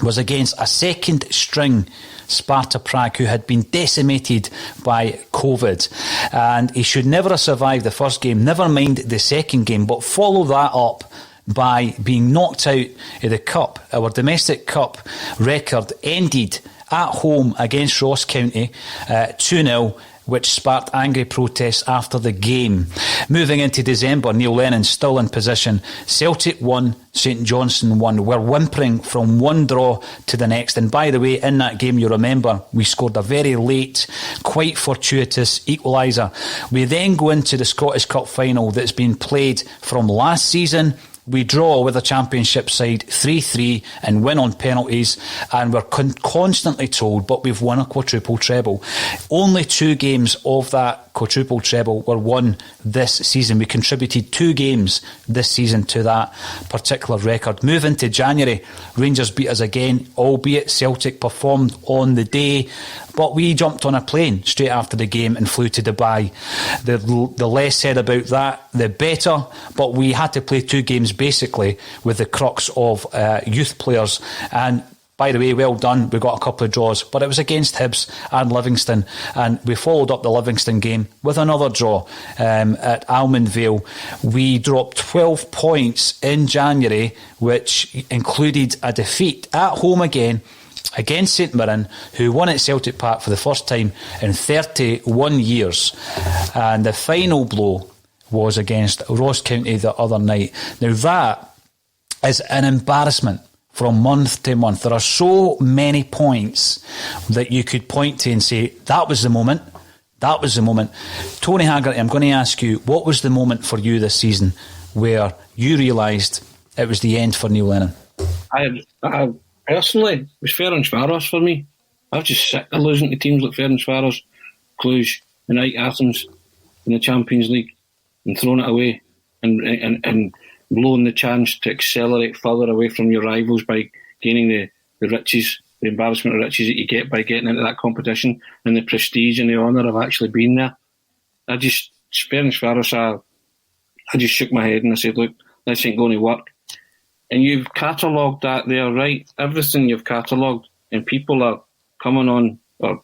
was against a second string Sparta Prague who had been decimated by COVID, and he should never have survived the first game, never mind the second game, but follow that up by being knocked out of the Cup. Our domestic Cup record ended at home against Ross County 2-0, which sparked angry protests after the game. Moving into December, Neil Lennon still in position. Celtic won, St Johnstone won. We're whimpering from one draw to the next. And by the way, in that game, you remember, we scored a very late, quite fortuitous equaliser. We then go into the Scottish Cup final that's been played from last season. We draw with a championship side 3-3 and win on penalties, and we're constantly told, but we've won a quadruple treble. Only 2 games of that quadruple treble were won this season. We contributed 2 games this season to that particular record. Move into January, Rangers beat us again, albeit Celtic performed on the day, but we jumped on a plane straight after the game and flew to Dubai. The less said about that, the better, but we had to play 2 games basically with the crux of youth players. And by the way, well done, we got a couple of draws, but it was against Hibs and Livingston, and we followed up the Livingston game with another draw at Almond Vale. We dropped 12 points in January, which included a defeat at home again against St Mirren, who won at Celtic Park for the first time in 31 years. And the final blow was against Ross County the other night. Now that is an embarrassment from month to month. There are so many points that you could point to and say, that was the moment. That was the moment. Tony Haggerty, I'm going to ask you, what was the moment for you this season where you realised it was the end for Neil Lennon? I personally, it was Ferencváros for me. I was just sick of losing to teams like Ferencváros, Cluj, and Athens in the Champions League and throwing it away and blowing the chance to accelerate further away from your rivals by gaining the riches, the embarrassment of riches that you get by getting into that competition and the prestige and the honour of actually being there. Ferencváros, I just shook my head and I said, look, this ain't going to work. And you've catalogued that there, right? Everything you've catalogued, and people are coming on or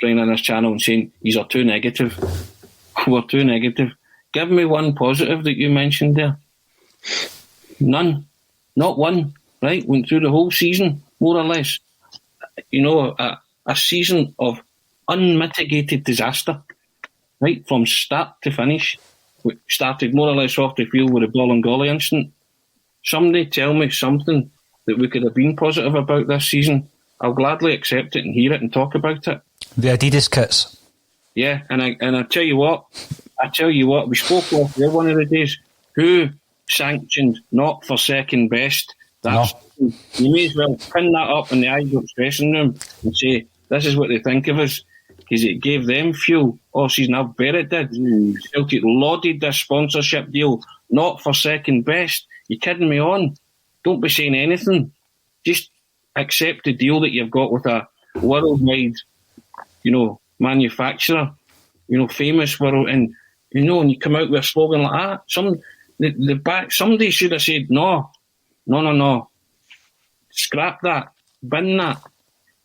bringing in this channel and saying, these are too negative. We're too negative. Give me one positive that you mentioned there. None. Not one, right? Went through the whole season, more or less. You know, a season of unmitigated disaster, right? From start to finish. We started more or less off the field with the ball and golly incident. Somebody tell me something that we could have been positive about this season. I'll gladly accept it and hear it and talk about it. The Adidas kits. Yeah, and I tell you what, we spoke off there one of the days. Who sanctioned not for second best? That's, no. You may as well pin that up in the Ibrox dressing room and say, this is what they think of us. Because it gave them fuel all season. I bet it did. Celtic lauded this sponsorship deal, not for second best. You kidding me on? Don't be saying anything. Just accept the deal that you've got with a worldwide, manufacturer, famous world, and you come out with a slogan like that. Somebody should have said no. Scrap that, bin that,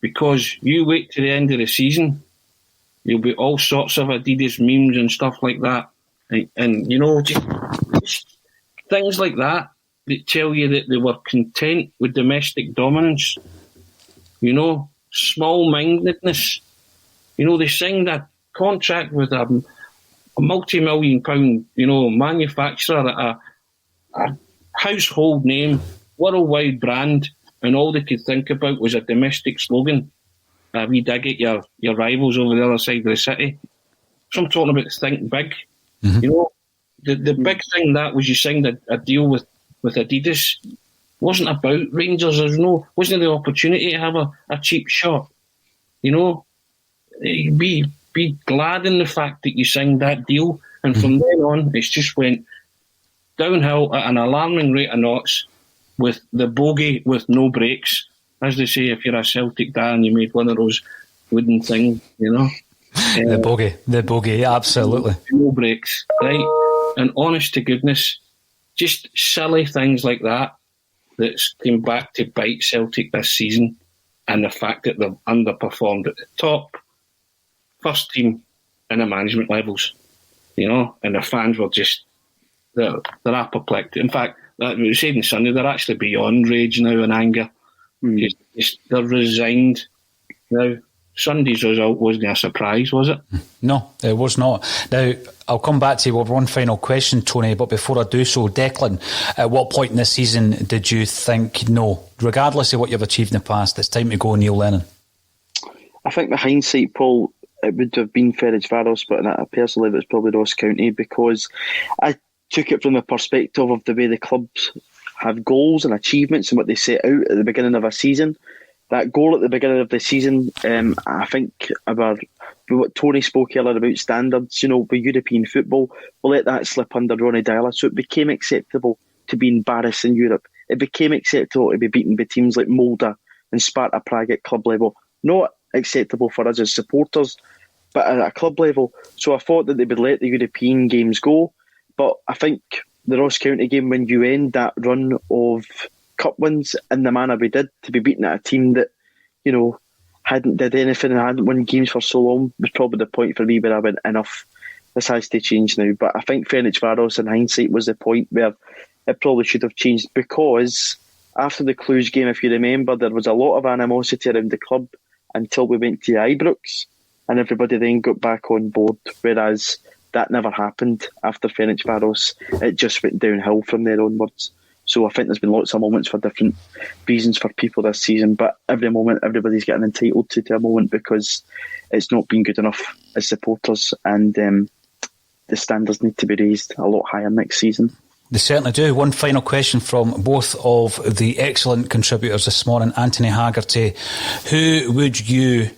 because you wait to the end of the season, you'll be all sorts of Adidas memes and stuff like that, and just things like that tell you that they were content with domestic dominance. Small-mindedness. They signed a contract with a multi-million pound, manufacturer, a household name, worldwide brand, and all they could think about was a domestic slogan. We dig at your rivals over the other side of the city. So I'm talking about think big. Mm-hmm. The big thing that was you signed a deal with Adidas. Wasn't about Rangers. Wasn't the opportunity to have a cheap shot. Be glad in the fact that you signed that deal, and from then on, it's just went downhill at an alarming rate of knots with the bogey with no brakes. As they say, if you're a Celtic Dan, you made one of those wooden things, The bogey, absolutely. No brakes, right? And honest to goodness, just silly things like that came back to bite Celtic this season, and the fact that they've underperformed at the top, first team, and the management levels, and the fans were just, they're apoplectic. In fact, we said on Sunday, they're actually beyond rage now and anger. They're resigned now. Sunday's result wasn't a surprise, was it? No, it was not. Now, I'll come back to you with one final question, Tony, but before I do so, Declan, at what point in this season did you think, no, regardless of what you've achieved in the past, it's time to go Neil Lennon? I think the hindsight, Paul, it would have been Ferencvaros, but personally it was probably Ross County, because I took it from the perspective of the way the clubs have goals and achievements and what they set out at the beginning of a season. That goal at the beginning of the season, I think about what Tony spoke earlier about standards, with European football, we'll let that slip under Ronnie Dyler. So it became acceptable to be embarrassed in Europe. It became acceptable to be beaten by teams like Molde and Sparta Prague at club level. Not acceptable for us as supporters, but at a club level. So I thought that they would let the European games go. But I think the Ross County game, when you end that run of cup wins in the manner we did, to be beaten at a team that, hadn't did anything and hadn't won games for so long, was probably the point for me where I went, enough. This has to change now. But I think Ferencvaros in hindsight was the point where it probably should have changed, because after the Cluj game, if you remember, there was a lot of animosity around the club until we went to Ibrox, and everybody then got back on board, whereas that never happened after Ferencvaros. It just went downhill from there onwards. So I think there's been lots of moments for different reasons for people this season, but every moment everybody's getting entitled to a moment, because it's not been good enough as supporters, and the standards need to be raised a lot higher next season. They certainly do. One final question from both of the excellent contributors this morning. Anthony Haggerty, who would you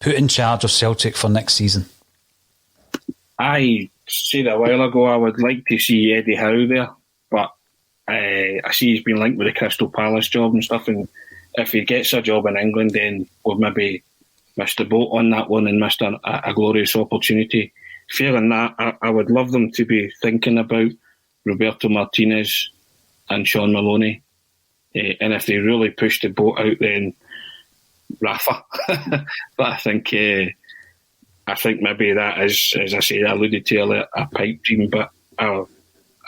put in charge of Celtic for next season? I said a while ago I would like to see Eddie Howe there, but I see he's been linked with the Crystal Palace job and stuff, and if he gets a job in England, then we've maybe missed the boat on that one and missed a glorious opportunity. Failing that, I would love them to be thinking about Roberto Martinez and Sean Maloney And if they really push the boat out, then Rafa. But I think maybe that is, as I said, I alluded to earlier, a pipe dream. But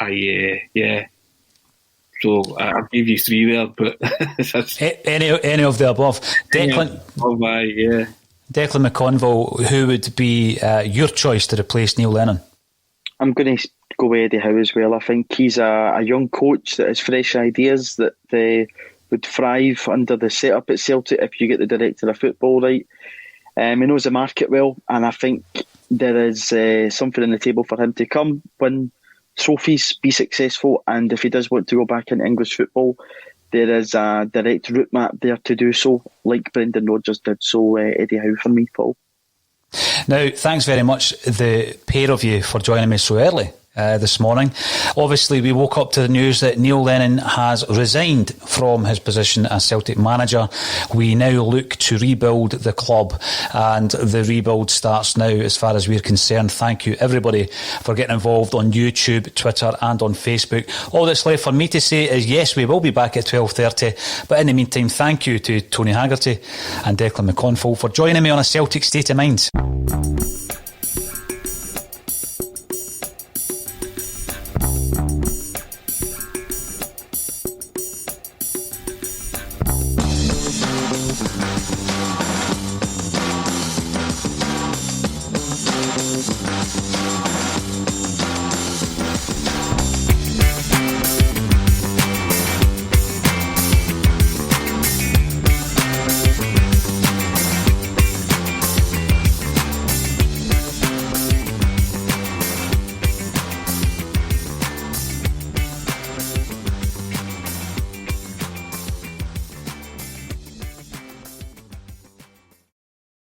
yeah. So I'll give you three there, but any of the above. Declan, Declan McConville, who would be your choice to replace Neil Lennon? I'm going to go with Eddie Howe as well. I think he's a young coach that has fresh ideas that would thrive under the setup at Celtic if you get the director of football right. He knows the market well, and I think there is something on the table for him to come, win trophies, be successful, and if he does want to go back into English football, there is a direct route map there to do so, like Brendan Rodgers did. So Eddie Howe for me, Paul. Now, thanks very much, the pair of you, for joining me so early this morning. Obviously, we woke up to the news that Neil Lennon has resigned from his position as Celtic manager. We now look to rebuild the club, and the rebuild starts now as far as we're concerned. Thank you, everybody, for getting involved on YouTube, Twitter and on Facebook. All that's left for me to say is yes, we will be back at 12:30, but in the meantime, thank you to Tony Haggerty and Declan McConville for joining me on A Celtic State of Mind.